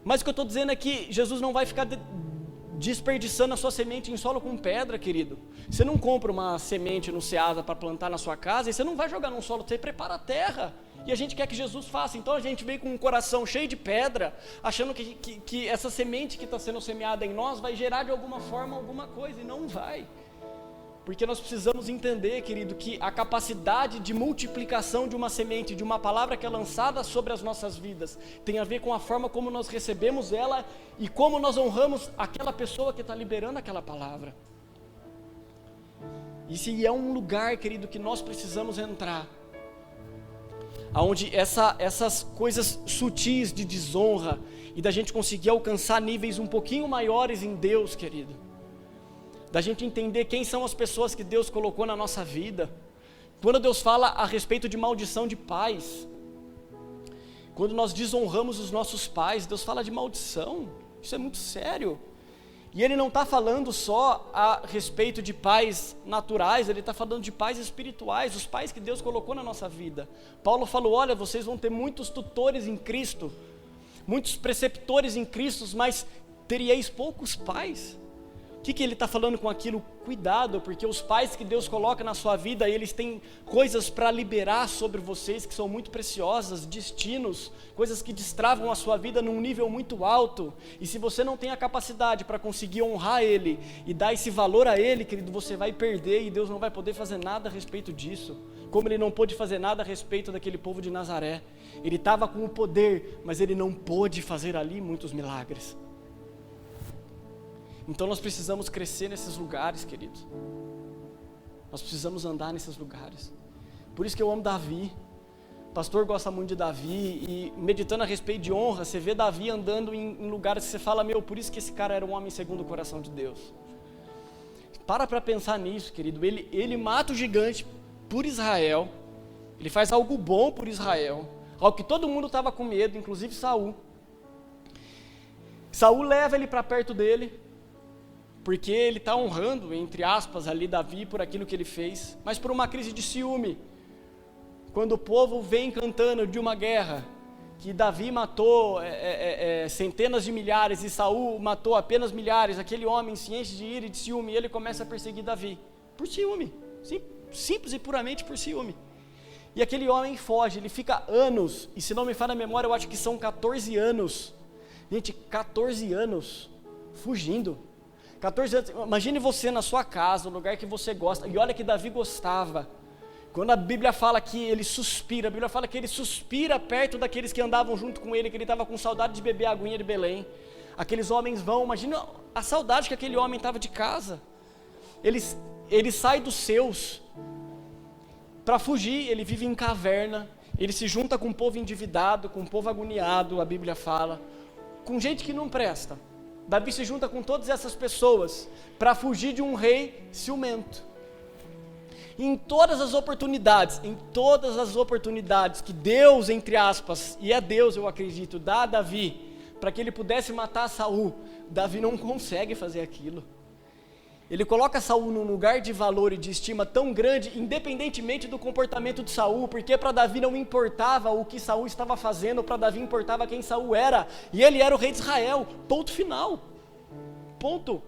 Mas o que eu estou dizendo é que Jesus não vai ficar desperdiçando a sua semente em solo com pedra, querido. Você não compra uma semente no Ceasa para plantar na sua casa e você não vai jogar num solo, você prepara a terra. E a gente quer que Jesus faça. Então a gente vem com um coração cheio de pedra, achando que essa semente que está sendo semeada em nós vai gerar de alguma forma alguma coisa, e não vai. Porque nós precisamos entender, querido, que a capacidade de multiplicação de uma semente, de uma palavra que é lançada sobre as nossas vidas, tem a ver com a forma como nós recebemos ela e como nós honramos aquela pessoa que está liberando aquela palavra. E se é um lugar, querido, que nós precisamos entrar, onde essas coisas sutis de desonra e da gente conseguir alcançar níveis um pouquinho maiores em Deus, querido, da gente entender quem são as pessoas que Deus colocou na nossa vida. Quando Deus fala a respeito de maldição de pais, quando nós desonramos os nossos pais, Deus fala de maldição. Isso é muito sério. E Ele não está falando só a respeito de pais naturais, Ele está falando de pais espirituais, os pais que Deus colocou na nossa vida. Paulo falou, olha, vocês vão ter muitos tutores em Cristo, muitos preceptores em Cristo, mas teríeis poucos pais. O que ele está falando com aquilo? Cuidado, porque os pais que Deus coloca na sua vida, eles têm coisas para liberar sobre vocês que são muito preciosas, destinos, coisas que destravam a sua vida num nível muito alto, e se você não tem a capacidade para conseguir honrar Ele e dar esse valor a Ele, querido, você vai perder e Deus não vai poder fazer nada a respeito disso, como Ele não pôde fazer nada a respeito daquele povo de Nazaré. Ele estava com o poder, mas Ele não pôde fazer ali muitos milagres. Então nós precisamos crescer nesses lugares, queridos. Nós precisamos andar nesses lugares. Por isso que eu amo Davi. pastor gosta muito de Davi, e meditando a respeito de honra, você vê Davi andando em lugares que você fala, por isso que esse cara era um homem segundo o coração de Deus. Para pensar nisso, querido. Ele mata o gigante por Israel, ele faz algo bom por Israel, algo que todo mundo estava com medo, inclusive Saul. Saul leva ele para perto dele, porque ele está honrando, entre aspas, ali Davi por aquilo que ele fez, mas por uma crise de ciúme. Quando o povo vem cantando de uma guerra, que Davi matou centenas de milhares e Saul matou apenas milhares, aquele homem se enche de ira e de ciúme e ele começa a perseguir Davi, por ciúme, simples e puramente por ciúme. E aquele homem foge, ele fica anos, e se não me falha a memória, eu acho que são 14 anos, gente, 14 anos, fugindo, 14 anos, imagine você na sua casa, no lugar que você gosta, e olha que Davi gostava. Quando a Bíblia fala que ele suspira, a Bíblia fala que ele suspira perto daqueles que andavam junto com ele, que ele estava com saudade de beber a aguinha de Belém. Aqueles homens vão, imagina a saudade que aquele homem estava de casa. Ele sai dos seus para fugir, ele vive em caverna, ele se junta com um povo endividado, com um povo agoniado, a Bíblia fala, com gente que não presta. Davi se junta com todas essas pessoas para fugir de um rei ciumento. Em todas as oportunidades que Deus, entre aspas, e é Deus eu acredito, dá a Davi, para que ele pudesse matar Saul, Davi não consegue fazer aquilo. Ele coloca Saul num lugar de valor e de estima tão grande, independentemente do comportamento de Saul, porque para Davi não importava o que Saul estava fazendo, para Davi importava quem Saul era, e ele era o rei de Israel, ponto final, ponto.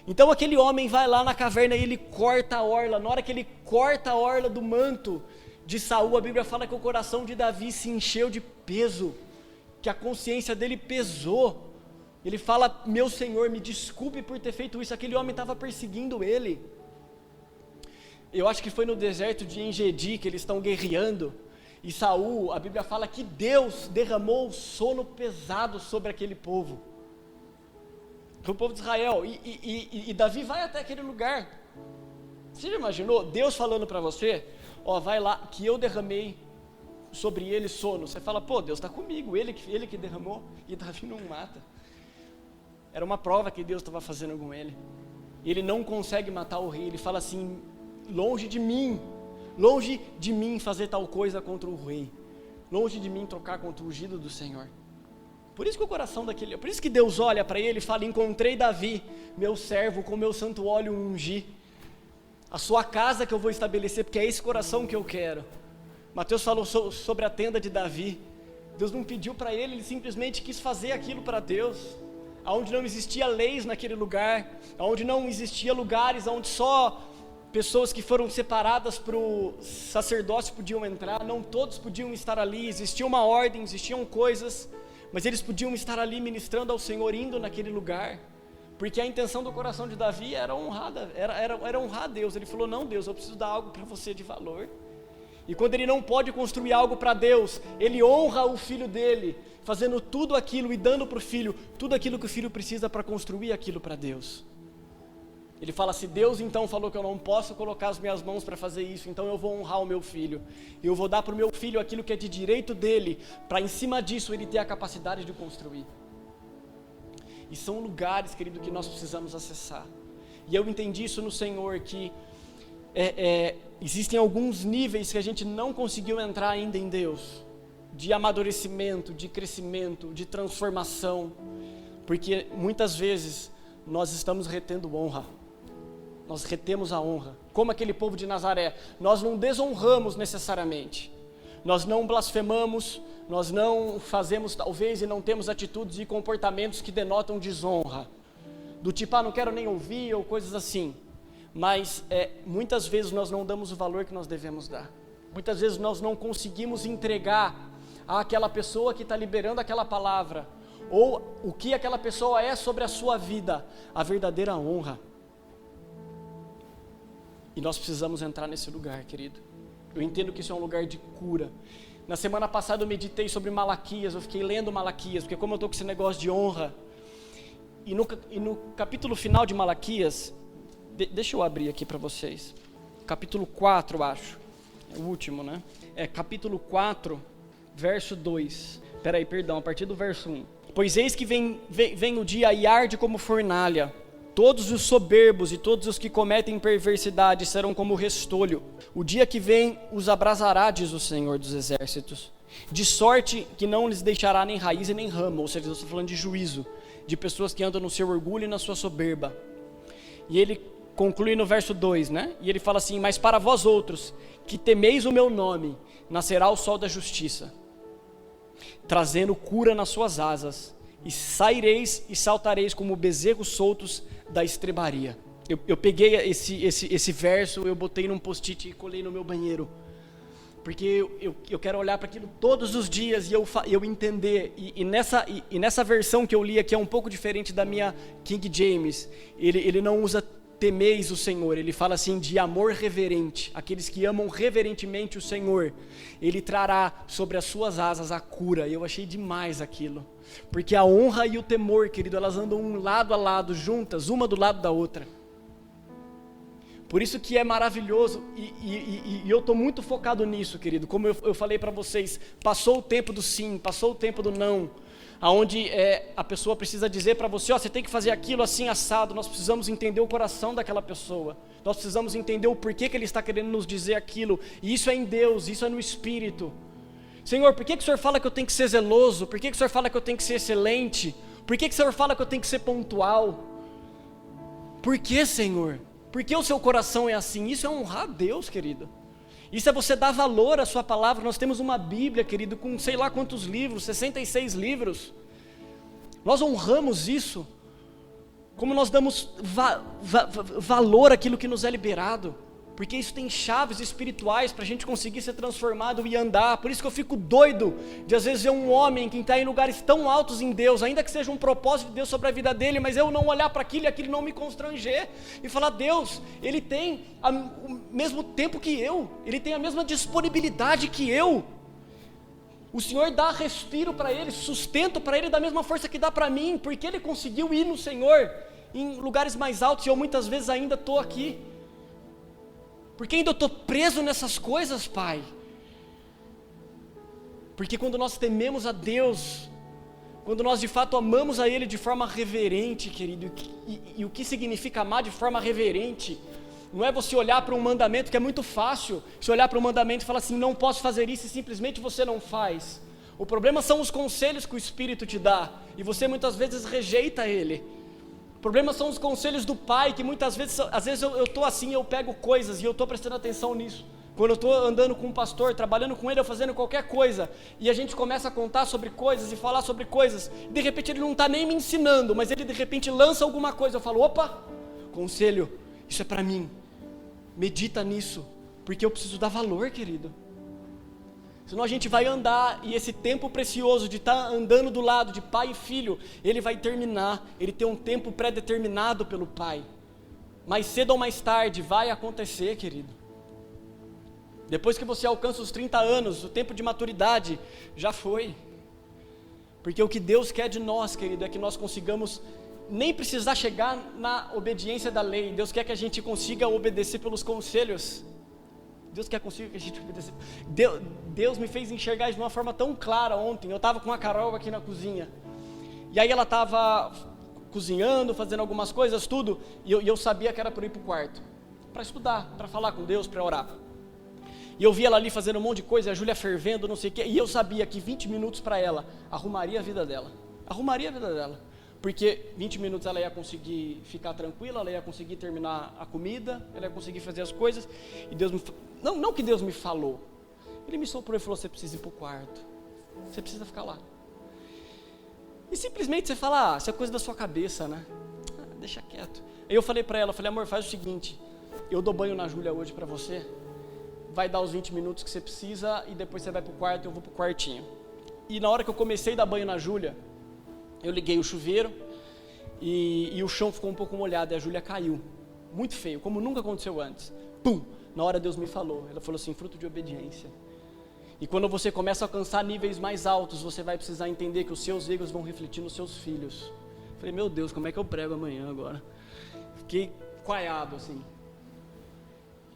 Então aquele homem vai lá na caverna e ele corta a orla. Na hora que ele corta a orla do manto de Saul, a Bíblia fala que o coração de Davi se encheu de peso, que a consciência dele pesou. Ele fala, meu Senhor, me desculpe por ter feito isso. Aquele homem estava perseguindo ele. Eu acho que foi no deserto de En-Gedi que eles estão guerreando, e Saul, a Bíblia fala que Deus derramou sono pesado sobre aquele povo, o povo de Israel, e Davi vai até aquele lugar. Você já imaginou Deus falando para você, vai lá, que eu derramei sobre ele sono? Você fala, Deus está comigo, ele que derramou, e Davi não mata. Era uma prova que Deus estava fazendo com ele. Ele não consegue matar o rei, ele fala assim, longe de mim fazer tal coisa contra o rei, longe de mim trocar contra o ungido do Senhor. Por isso que o coração daquele, por isso que Deus olha para ele e fala, encontrei Davi, meu servo, com meu santo óleo ungi, a sua casa que eu vou estabelecer, porque é esse coração que eu quero. Mateus falou sobre a tenda de Davi. Deus não pediu para ele simplesmente quis fazer aquilo para Deus, aonde não existia leis naquele lugar, aonde não existia lugares, aonde só pessoas que foram separadas para o sacerdócio podiam entrar, não todos podiam estar ali, existia uma ordem, existiam coisas, mas eles podiam estar ali ministrando ao Senhor, indo naquele lugar, porque a intenção do coração de Davi era honrar a Deus. Ele falou, não Deus, eu preciso dar algo para você de valor. E quando ele não pode construir algo para Deus, ele honra o filho dele, fazendo tudo aquilo e dando para o filho, tudo aquilo que o filho precisa para construir aquilo para Deus. Ele fala, se Deus então falou que eu não posso colocar as minhas mãos para fazer isso, então eu vou honrar o meu filho, eu vou dar para o meu filho aquilo que é de direito dele, para em cima disso ele ter a capacidade de construir. E são lugares, querido, que nós precisamos acessar, e eu entendi isso no Senhor, que existem alguns níveis que a gente não conseguiu entrar ainda em Deus, de amadurecimento, de crescimento, de transformação, porque muitas vezes nós estamos retendo honra. Nós retemos a honra, como aquele povo de Nazaré. Nós não desonramos necessariamente, nós não blasfemamos, nós não fazemos talvez e não temos atitudes e comportamentos que denotam desonra, do tipo, não quero nem ouvir ou coisas assim, mas muitas vezes nós não damos o valor que nós devemos dar, muitas vezes nós não conseguimos entregar àquela pessoa que está liberando aquela palavra, ou o que aquela pessoa é sobre a sua vida, a verdadeira honra. E nós precisamos entrar nesse lugar, querido. Eu entendo que isso é um lugar de cura. Na semana passada eu meditei sobre Malaquias, eu fiquei lendo Malaquias, porque como eu estou com esse negócio de honra, e no capítulo final de Malaquias, deixa eu abrir aqui para vocês, capítulo 4 eu acho, o último, né? Capítulo 4, verso 2. A partir do verso 1. Pois eis que vem o dia e arde como fornalha. Todos os soberbos e todos os que cometem perversidade serão como restolho. O dia que vem os abrasará, diz o Senhor dos Exércitos. De sorte que não lhes deixará nem raiz e nem ramo. Ou seja, eu estou falando de juízo. De pessoas que andam no seu orgulho e na sua soberba. E ele conclui no verso 2, né? E ele fala assim: mas para vós outros, que temeis o meu nome, nascerá o sol da justiça, trazendo cura nas suas asas, e saireis e saltareis como bezerros soltos da estrebaria. Eu peguei esse verso, eu botei num post-it e colei no meu banheiro, porque eu quero olhar para aquilo todos os dias e eu entender, e nessa versão que eu li aqui é um pouco diferente da minha King James, ele não usa temeis o Senhor, ele fala assim de amor reverente, aqueles que amam reverentemente o Senhor, ele trará sobre as suas asas a cura. Eu achei demais aquilo, porque a honra e o temor, querido, elas andam um lado a lado, juntas, uma do lado da outra. Por isso que é maravilhoso, e eu estou muito focado nisso, querido. Como eu falei para vocês, passou o tempo do sim, passou o tempo do não, aonde a pessoa precisa dizer para você, você tem que fazer aquilo assim assado. Nós precisamos entender o coração daquela pessoa, nós precisamos entender o porquê que ele está querendo nos dizer aquilo, e isso é em Deus, isso é no Espírito. Senhor, por que o Senhor fala que eu tenho que ser zeloso? Por que o Senhor fala que eu tenho que ser excelente? Por que o Senhor fala que eu tenho que ser pontual? Por que, Senhor? Por que o seu coração é assim? Isso é honrar a Deus, querido. Isso é você dar valor à sua palavra. Nós temos uma Bíblia, querido, com sei lá quantos livros, 66 livros. Nós honramos isso. Como nós damos valor àquilo que nos é liberado. Porque isso tem chaves espirituais para a gente conseguir ser transformado e andar. Por isso que eu fico doido de às vezes ver um homem que está em lugares tão altos em Deus, ainda que seja um propósito de Deus sobre a vida dele, mas eu não olhar para aquilo e aquilo não me constranger e falar: Deus, ele tem o mesmo tempo que eu, ele tem a mesma disponibilidade que eu. O Senhor dá respiro para ele, sustento para ele da mesma força que dá para mim, porque ele conseguiu ir no Senhor em lugares mais altos e eu muitas vezes ainda estou aqui. Porque ainda eu estou preso nessas coisas, Pai. Porque quando nós tememos a Deus, quando nós de fato amamos a Ele de forma reverente, querido, e o que significa amar de forma reverente, não é você olhar para um mandamento que é muito fácil, você olhar para um mandamento e falar assim, não posso fazer isso, e simplesmente você não faz. O problema são os conselhos que o Espírito te dá, e você muitas vezes rejeita ele. O problema são os conselhos do Pai, que muitas vezes, às vezes eu estou assim, eu pego coisas e eu estou prestando atenção nisso. Quando eu estou andando com um pastor, trabalhando com ele, ou fazendo qualquer coisa, e a gente começa a contar sobre coisas e falar sobre coisas, de repente ele não está nem me ensinando, mas ele de repente lança alguma coisa, eu falo, opa, conselho, isso é para mim, medita nisso, porque eu preciso dar valor, querido. Senão a gente vai andar, e esse tempo precioso de estar andando do lado de pai e filho, ele vai terminar, ele tem um tempo pré-determinado pelo Pai. Mais cedo ou mais tarde vai acontecer, querido. Depois que você alcança os 30 anos, o tempo de maturidade já foi. Porque o que Deus quer de nós, querido, é que nós consigamos nem precisar chegar na obediência da lei. Deus quer que a gente consiga obedecer pelos conselhos. Deus quer consigo que a gente obedeça. Deus me fez enxergar isso de uma forma tão clara ontem. Eu estava com a Carol aqui na cozinha. E aí ela estava cozinhando, fazendo algumas coisas, tudo. E eu sabia que era para ir para o quarto. Para estudar, para falar com Deus, para orar. E eu vi ela ali fazendo um monte de coisa, a Júlia fervendo, não sei o quê. E eu sabia que 20 minutos para ela arrumaria a vida dela. Arrumaria a vida dela. Porque 20 minutos ela ia conseguir ficar tranquila, ela ia conseguir terminar a comida, ela ia conseguir fazer as coisas, e Deus me... Não que Deus me falou, Ele me soprou e falou, você precisa ir para o quarto, você precisa ficar lá. E simplesmente você fala, isso é coisa da sua cabeça, né? Deixa quieto. Aí eu falei para ela, amor, faz o seguinte, eu dou banho na Júlia hoje para você, vai dar os 20 minutos que você precisa, e depois você vai para o quarto e eu vou para o quartinho. E na hora que eu comecei a dar banho na Júlia, eu liguei o chuveiro e o chão ficou um pouco molhado e a Júlia caiu. Muito feio, como nunca aconteceu antes. Pum! Na hora Deus me falou. Ela falou assim, fruto de obediência. E quando você começa a alcançar níveis mais altos, você vai precisar entender que os seus erros vão refletir nos seus filhos. Falei, meu Deus, como é que eu prego amanhã agora? Fiquei coaiado assim.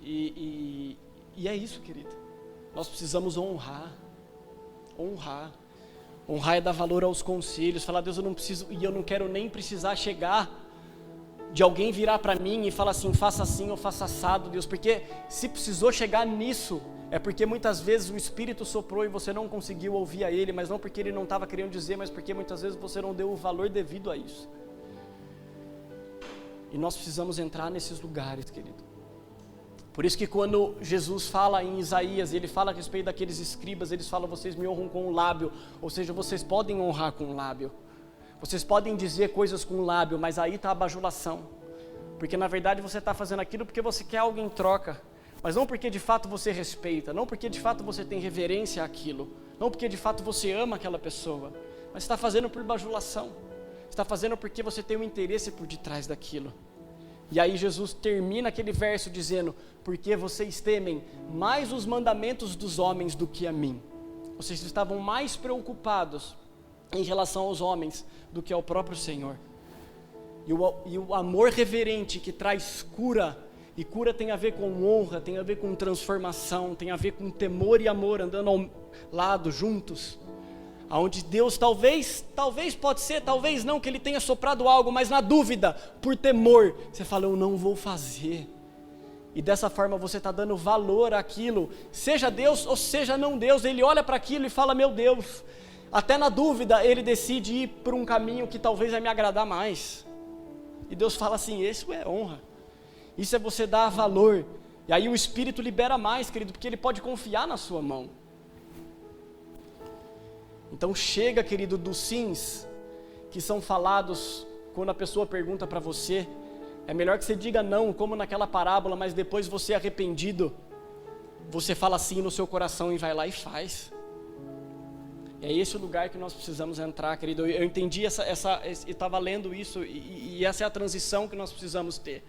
E é isso, querido. Nós precisamos honrar. Honrar é dar valor aos conselhos, falar, Deus, eu não preciso, e eu não quero nem precisar chegar de alguém virar para mim e falar assim, faça assim ou faça assado, Deus, porque se precisou chegar nisso, é porque muitas vezes o Espírito soprou e você não conseguiu ouvir a Ele, mas não porque Ele não estava querendo dizer, mas porque muitas vezes você não deu o valor devido a isso. E nós precisamos entrar nesses lugares, querido. Por isso que quando Jesus fala em Isaías, ele fala a respeito daqueles escribas, eles falam, vocês me honram com o lábio, ou seja, vocês podem honrar com o lábio, vocês podem dizer coisas com o lábio, mas aí está a bajulação, porque na verdade você está fazendo aquilo porque você quer algo em troca, mas não porque de fato você respeita, não porque de fato você tem reverência àquilo, não porque de fato você ama aquela pessoa, mas está fazendo por bajulação, está fazendo porque você tem um interesse por detrás daquilo. E aí Jesus termina aquele verso dizendo, porque vocês temem mais os mandamentos dos homens do que a mim. Vocês estavam mais preocupados em relação aos homens do que ao próprio Senhor. E o amor reverente que traz cura, e cura tem a ver com honra, tem a ver com transformação, tem a ver com temor e amor andando ao lado, juntos. Onde Deus talvez pode ser, talvez não, que Ele tenha soprado algo, mas na dúvida, por temor, você fala, eu não vou fazer. E dessa forma você está dando valor àquilo, seja Deus ou seja não Deus, Ele olha para aquilo e fala, meu Deus, até na dúvida Ele decide ir por um caminho que talvez vai me agradar mais. E Deus fala assim, isso é honra, isso é você dar valor. E aí o Espírito libera mais, querido, porque Ele pode confiar na sua mão. Então chega, querido, dos sims que são falados quando a pessoa pergunta para você. É melhor que você diga não, como naquela parábola, mas depois você arrependido, você fala sim no seu coração e vai lá e faz. É esse o lugar que nós precisamos entrar, querido. Eu entendi eu estava lendo isso e essa é a transição que nós precisamos ter.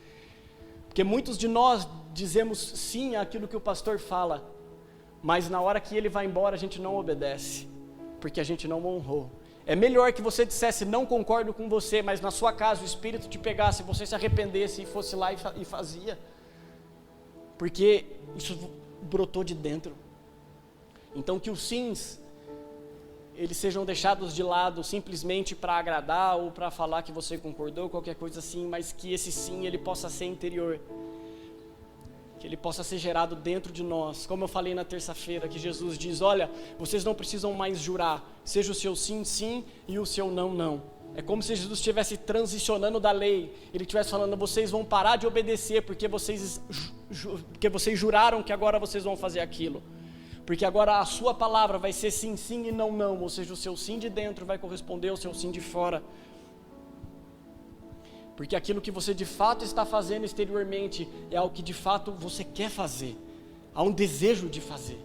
Porque muitos de nós dizemos sim àquilo que o pastor fala, mas na hora que ele vai embora a gente não obedece. Porque a gente não honrou. É melhor que você dissesse, não concordo com você, mas na sua casa o Espírito te pegasse, você se arrependesse e fosse lá e fazia. Porque isso brotou de dentro. Então que os sims, eles sejam deixados de lado simplesmente para agradar ou para falar que você concordou, qualquer coisa assim, mas que esse sim, ele possa ser interior. Que ele possa ser gerado dentro de nós, como eu falei na terça-feira, que Jesus diz, olha, vocês não precisam mais jurar, seja o seu sim, sim, e o seu não, não. É como se Jesus estivesse transicionando da lei, ele estivesse falando, vocês vão parar de obedecer, porque vocês juraram que agora vocês vão fazer aquilo. Porque agora a sua palavra vai ser sim, sim e não, não, ou seja, o seu sim de dentro vai corresponder ao seu sim de fora. Porque aquilo que você de fato está fazendo exteriormente é algo que de fato você quer fazer. Há um desejo de fazer.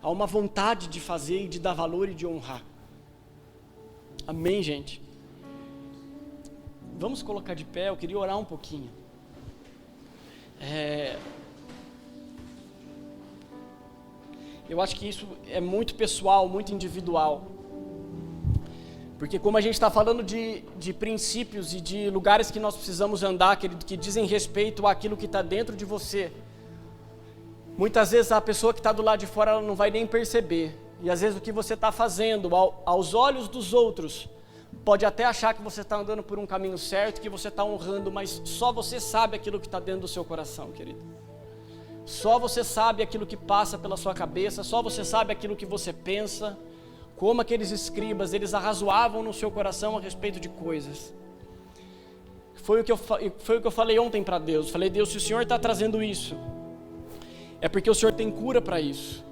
Há uma vontade de fazer e de dar valor e de honrar. Amém, gente? Vamos colocar de pé, eu queria orar um pouquinho. Eu acho que isso é muito pessoal, muito individual. Porque como a gente está falando de princípios e de lugares que nós precisamos andar, que dizem respeito àquilo que está dentro de você, muitas vezes a pessoa que está do lado de fora ela não vai nem perceber. E às vezes o que você está fazendo aos olhos dos outros, pode até achar que você está andando por um caminho certo, que você está honrando, mas só você sabe aquilo que está dentro do seu coração, querido. Só você sabe aquilo que passa pela sua cabeça, só você sabe aquilo que você pensa. Como aqueles escribas, eles arrazoavam no seu coração a respeito de coisas. Foi o que eu falei ontem para Deus. Falei, Deus, se o Senhor está trazendo isso, é porque o Senhor tem cura para isso.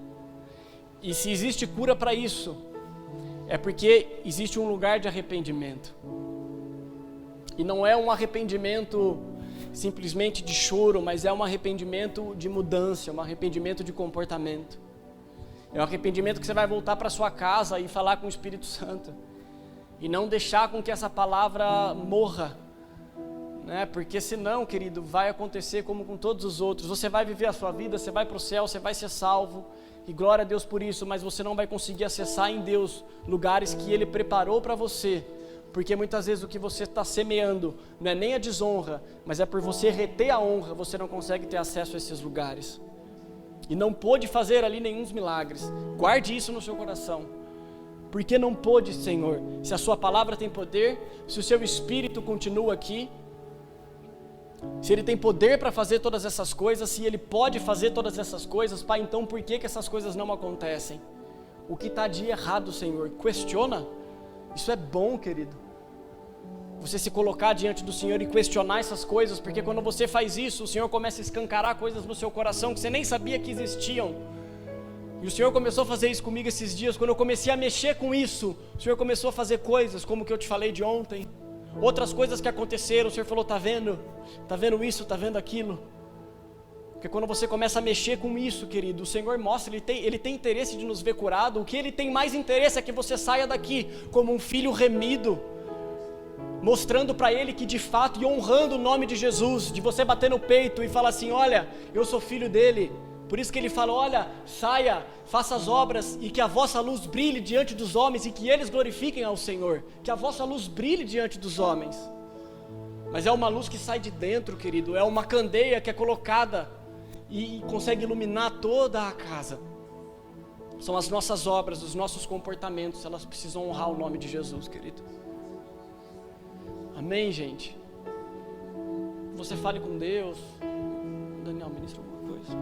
E se existe cura para isso, é porque existe um lugar de arrependimento. E não é um arrependimento simplesmente de choro, mas é um arrependimento de mudança, um arrependimento de comportamento. É um arrependimento que você vai voltar para sua casa e falar com o Espírito Santo. E não deixar com que essa palavra morra. Né? Porque senão, querido, vai acontecer como com todos os outros. Você vai viver a sua vida, você vai para o céu, você vai ser salvo. E glória a Deus por isso, mas você não vai conseguir acessar em Deus lugares que Ele preparou para você. Porque muitas vezes o que você está semeando não é nem a desonra, mas é por você reter a honra, você não consegue ter acesso a esses lugares. e não pôde fazer ali nenhum milagres. Guarde isso no seu coração. Porque não pôde, Senhor? Se a sua palavra tem poder, se o seu Espírito continua aqui, se ele tem poder para fazer todas essas coisas, se ele pode fazer todas essas coisas, Pai, então por que essas coisas não acontecem? O que está de errado, Senhor? Questiona. Isso é bom, querido. Você se colocar diante do Senhor e questionar essas coisas, porque quando você faz isso, o Senhor começa a escancarar coisas no seu coração que você nem sabia que existiam. E o Senhor começou a fazer isso comigo esses dias. Quando eu comecei a mexer com isso, o Senhor começou a fazer coisas como o que eu te falei de ontem, outras coisas que aconteceram. O Senhor falou, tá vendo isso, tá vendo aquilo? Porque quando você começa a mexer com isso, querido, o Senhor mostra, Ele tem interesse de nos ver curado. O que Ele tem mais interesse é que você saia daqui como um filho remido, mostrando para Ele que de fato, e honrando o nome de Jesus, de você bater no peito e falar assim, olha, eu sou filho dEle. Por isso que Ele fala, olha, saia, faça as obras e que a vossa luz brilhe diante dos homens e que eles glorifiquem ao Senhor. Que a vossa luz brilhe diante dos homens. Mas é uma luz que sai de dentro, querido, é uma candeia que é colocada e consegue iluminar toda a casa. São as nossas obras, os nossos comportamentos, elas precisam honrar o nome de Jesus, querido. Amém, gente? Você fale com Deus. Daniel, ministra alguma coisa.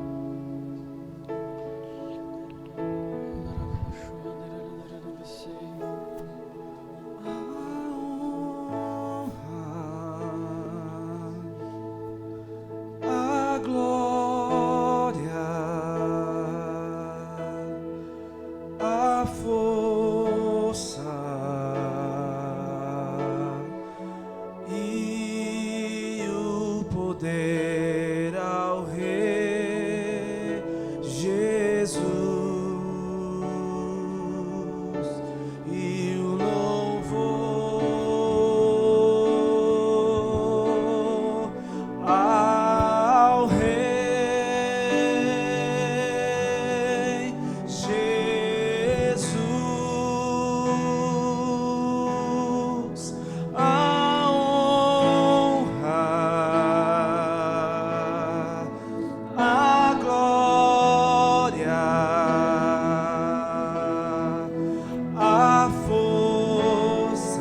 A glória, a força e o poder ao Rei Jesus e o louvor ao Rei Jesus, a honra, a glória, a força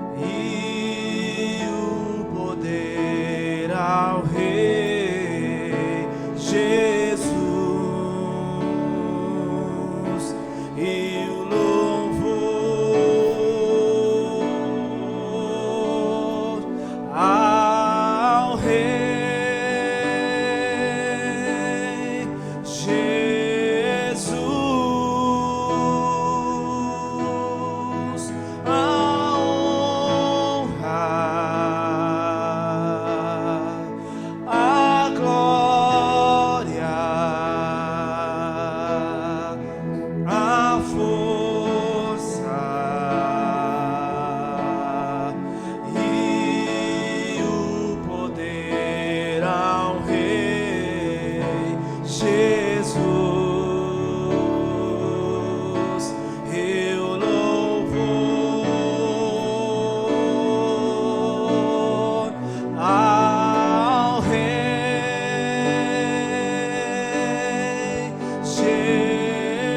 e o poder ao Rei Jesus e o louvor ao Rei Jesus, a honra, a glória, a força e o poder ao Rei Jesus e o louvor ao Rei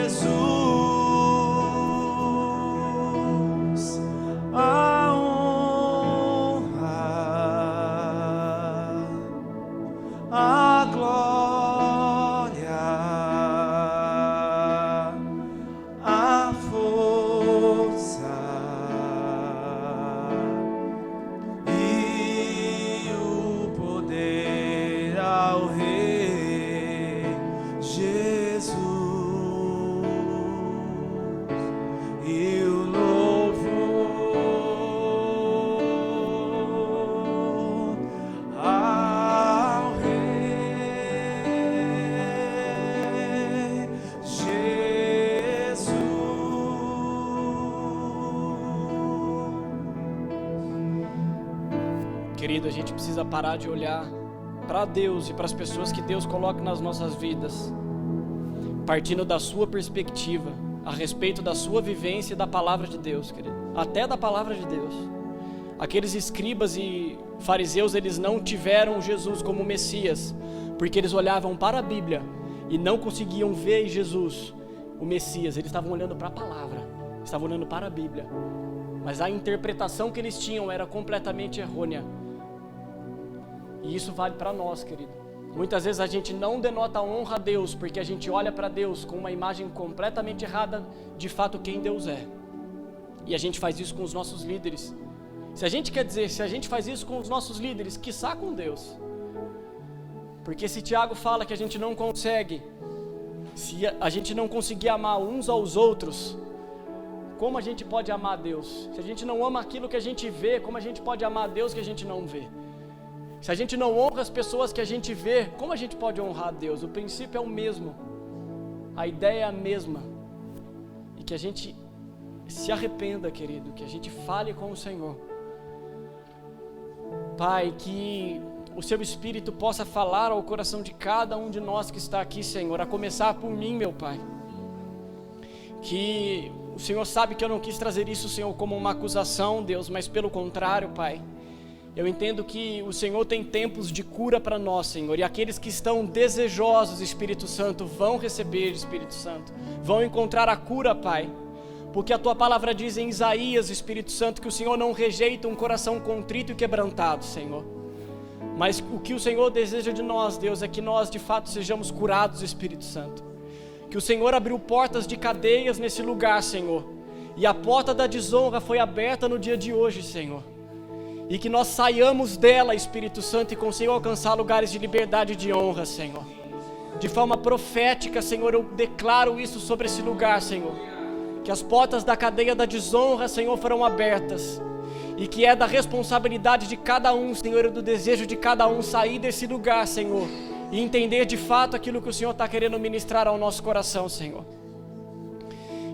Jesus, a honra, a glória, a força e o poder ao Rei Jesus e o louvor ao Rei Jesus. Querido, a gente precisa parar de olhar para Deus e para as pessoas que Deus coloca nas nossas vidas, partindo da sua perspectiva, a respeito da sua vivência e da palavra de Deus, querido, até da palavra de Deus. Aqueles escribas e fariseus, eles não tiveram Jesus como Messias, porque eles olhavam para a Bíblia e não conseguiam ver em Jesus o Messias. Eles estavam olhando para a palavra, estavam olhando para a Bíblia, mas a interpretação que eles tinham era completamente errônea. E isso vale para nós, querido. Muitas vezes a gente não denota honra a Deus porque a gente olha para Deus com uma imagem completamente errada de fato quem Deus é. E a gente faz isso com os nossos líderes. Se a gente faz isso com os nossos líderes, quiçá com Deus. Porque se Tiago fala que a gente não consegue, se a gente não conseguir amar uns aos outros, como a gente pode amar a Deus? Se a gente não ama aquilo que a gente vê, como a gente pode amar a Deus que a gente não vê? Se a gente não honra as pessoas que a gente vê, como a gente pode honrar a Deus? O princípio é o mesmo, a ideia é a mesma, e que a gente se arrependa, querido, que a gente fale com o Senhor. Pai, que o Seu Espírito possa falar ao coração de cada um de nós que está aqui, Senhor, a começar por mim, meu Pai. Que o Senhor sabe que eu não quis trazer isso, Senhor, como uma acusação, Deus, mas pelo contrário, Pai. Eu entendo que o Senhor tem tempos de cura para nós, Senhor, e aqueles que estão desejosos, Espírito Santo, vão receber, Espírito Santo, vão encontrar a cura, Pai, porque a Tua palavra diz em Isaías, Espírito Santo, que o Senhor não rejeita um coração contrito e quebrantado, Senhor, mas o que o Senhor deseja de nós, Deus, é que nós de fato sejamos curados, Espírito Santo, que o Senhor abriu portas de cadeias nesse lugar, Senhor, e a porta da desonra foi aberta no dia de hoje, Senhor, e que nós saiamos dela, Espírito Santo, e consigamos alcançar lugares de liberdade e de honra, Senhor. De forma profética, Senhor, eu declaro isso sobre esse lugar, Senhor. Que as portas da cadeia da desonra, Senhor, foram abertas. E que é da responsabilidade de cada um, Senhor, e do desejo de cada um sair desse lugar, Senhor. E entender de fato aquilo que o Senhor está querendo ministrar ao nosso coração, Senhor.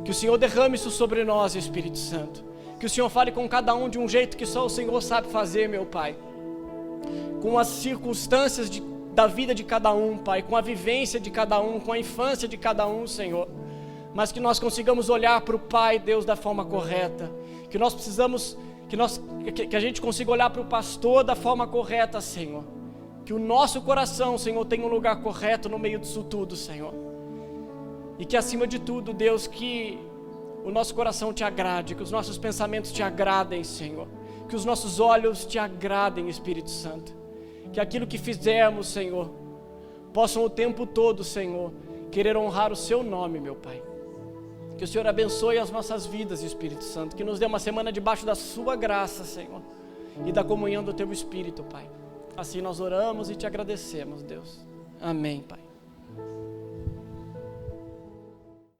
Que o Senhor derrame isso sobre nós, Espírito Santo. Que o Senhor fale com cada um de um jeito que só o Senhor sabe fazer, meu Pai. Com as circunstâncias da vida de cada um, Pai. Com a vivência de cada um, com a infância de cada um, Senhor. Mas que nós consigamos olhar para o Pai, Deus, da forma correta. Que nós precisamos, que a gente consiga olhar para o pastor da forma correta, Senhor. Que o nosso coração, Senhor, tenha um lugar correto no meio disso tudo, Senhor. E que acima de tudo, Deus, que o nosso coração te agrade, que os nossos pensamentos te agradem, Senhor. Que os nossos olhos te agradem, Espírito Santo. Que aquilo que fizermos, Senhor, possam o tempo todo, Senhor, querer honrar o Seu nome, meu Pai. Que o Senhor abençoe as nossas vidas, Espírito Santo. Que nos dê uma semana debaixo da Sua graça, Senhor. E da comunhão do Teu Espírito, Pai. Assim nós oramos e te agradecemos, Deus. Amém, Pai.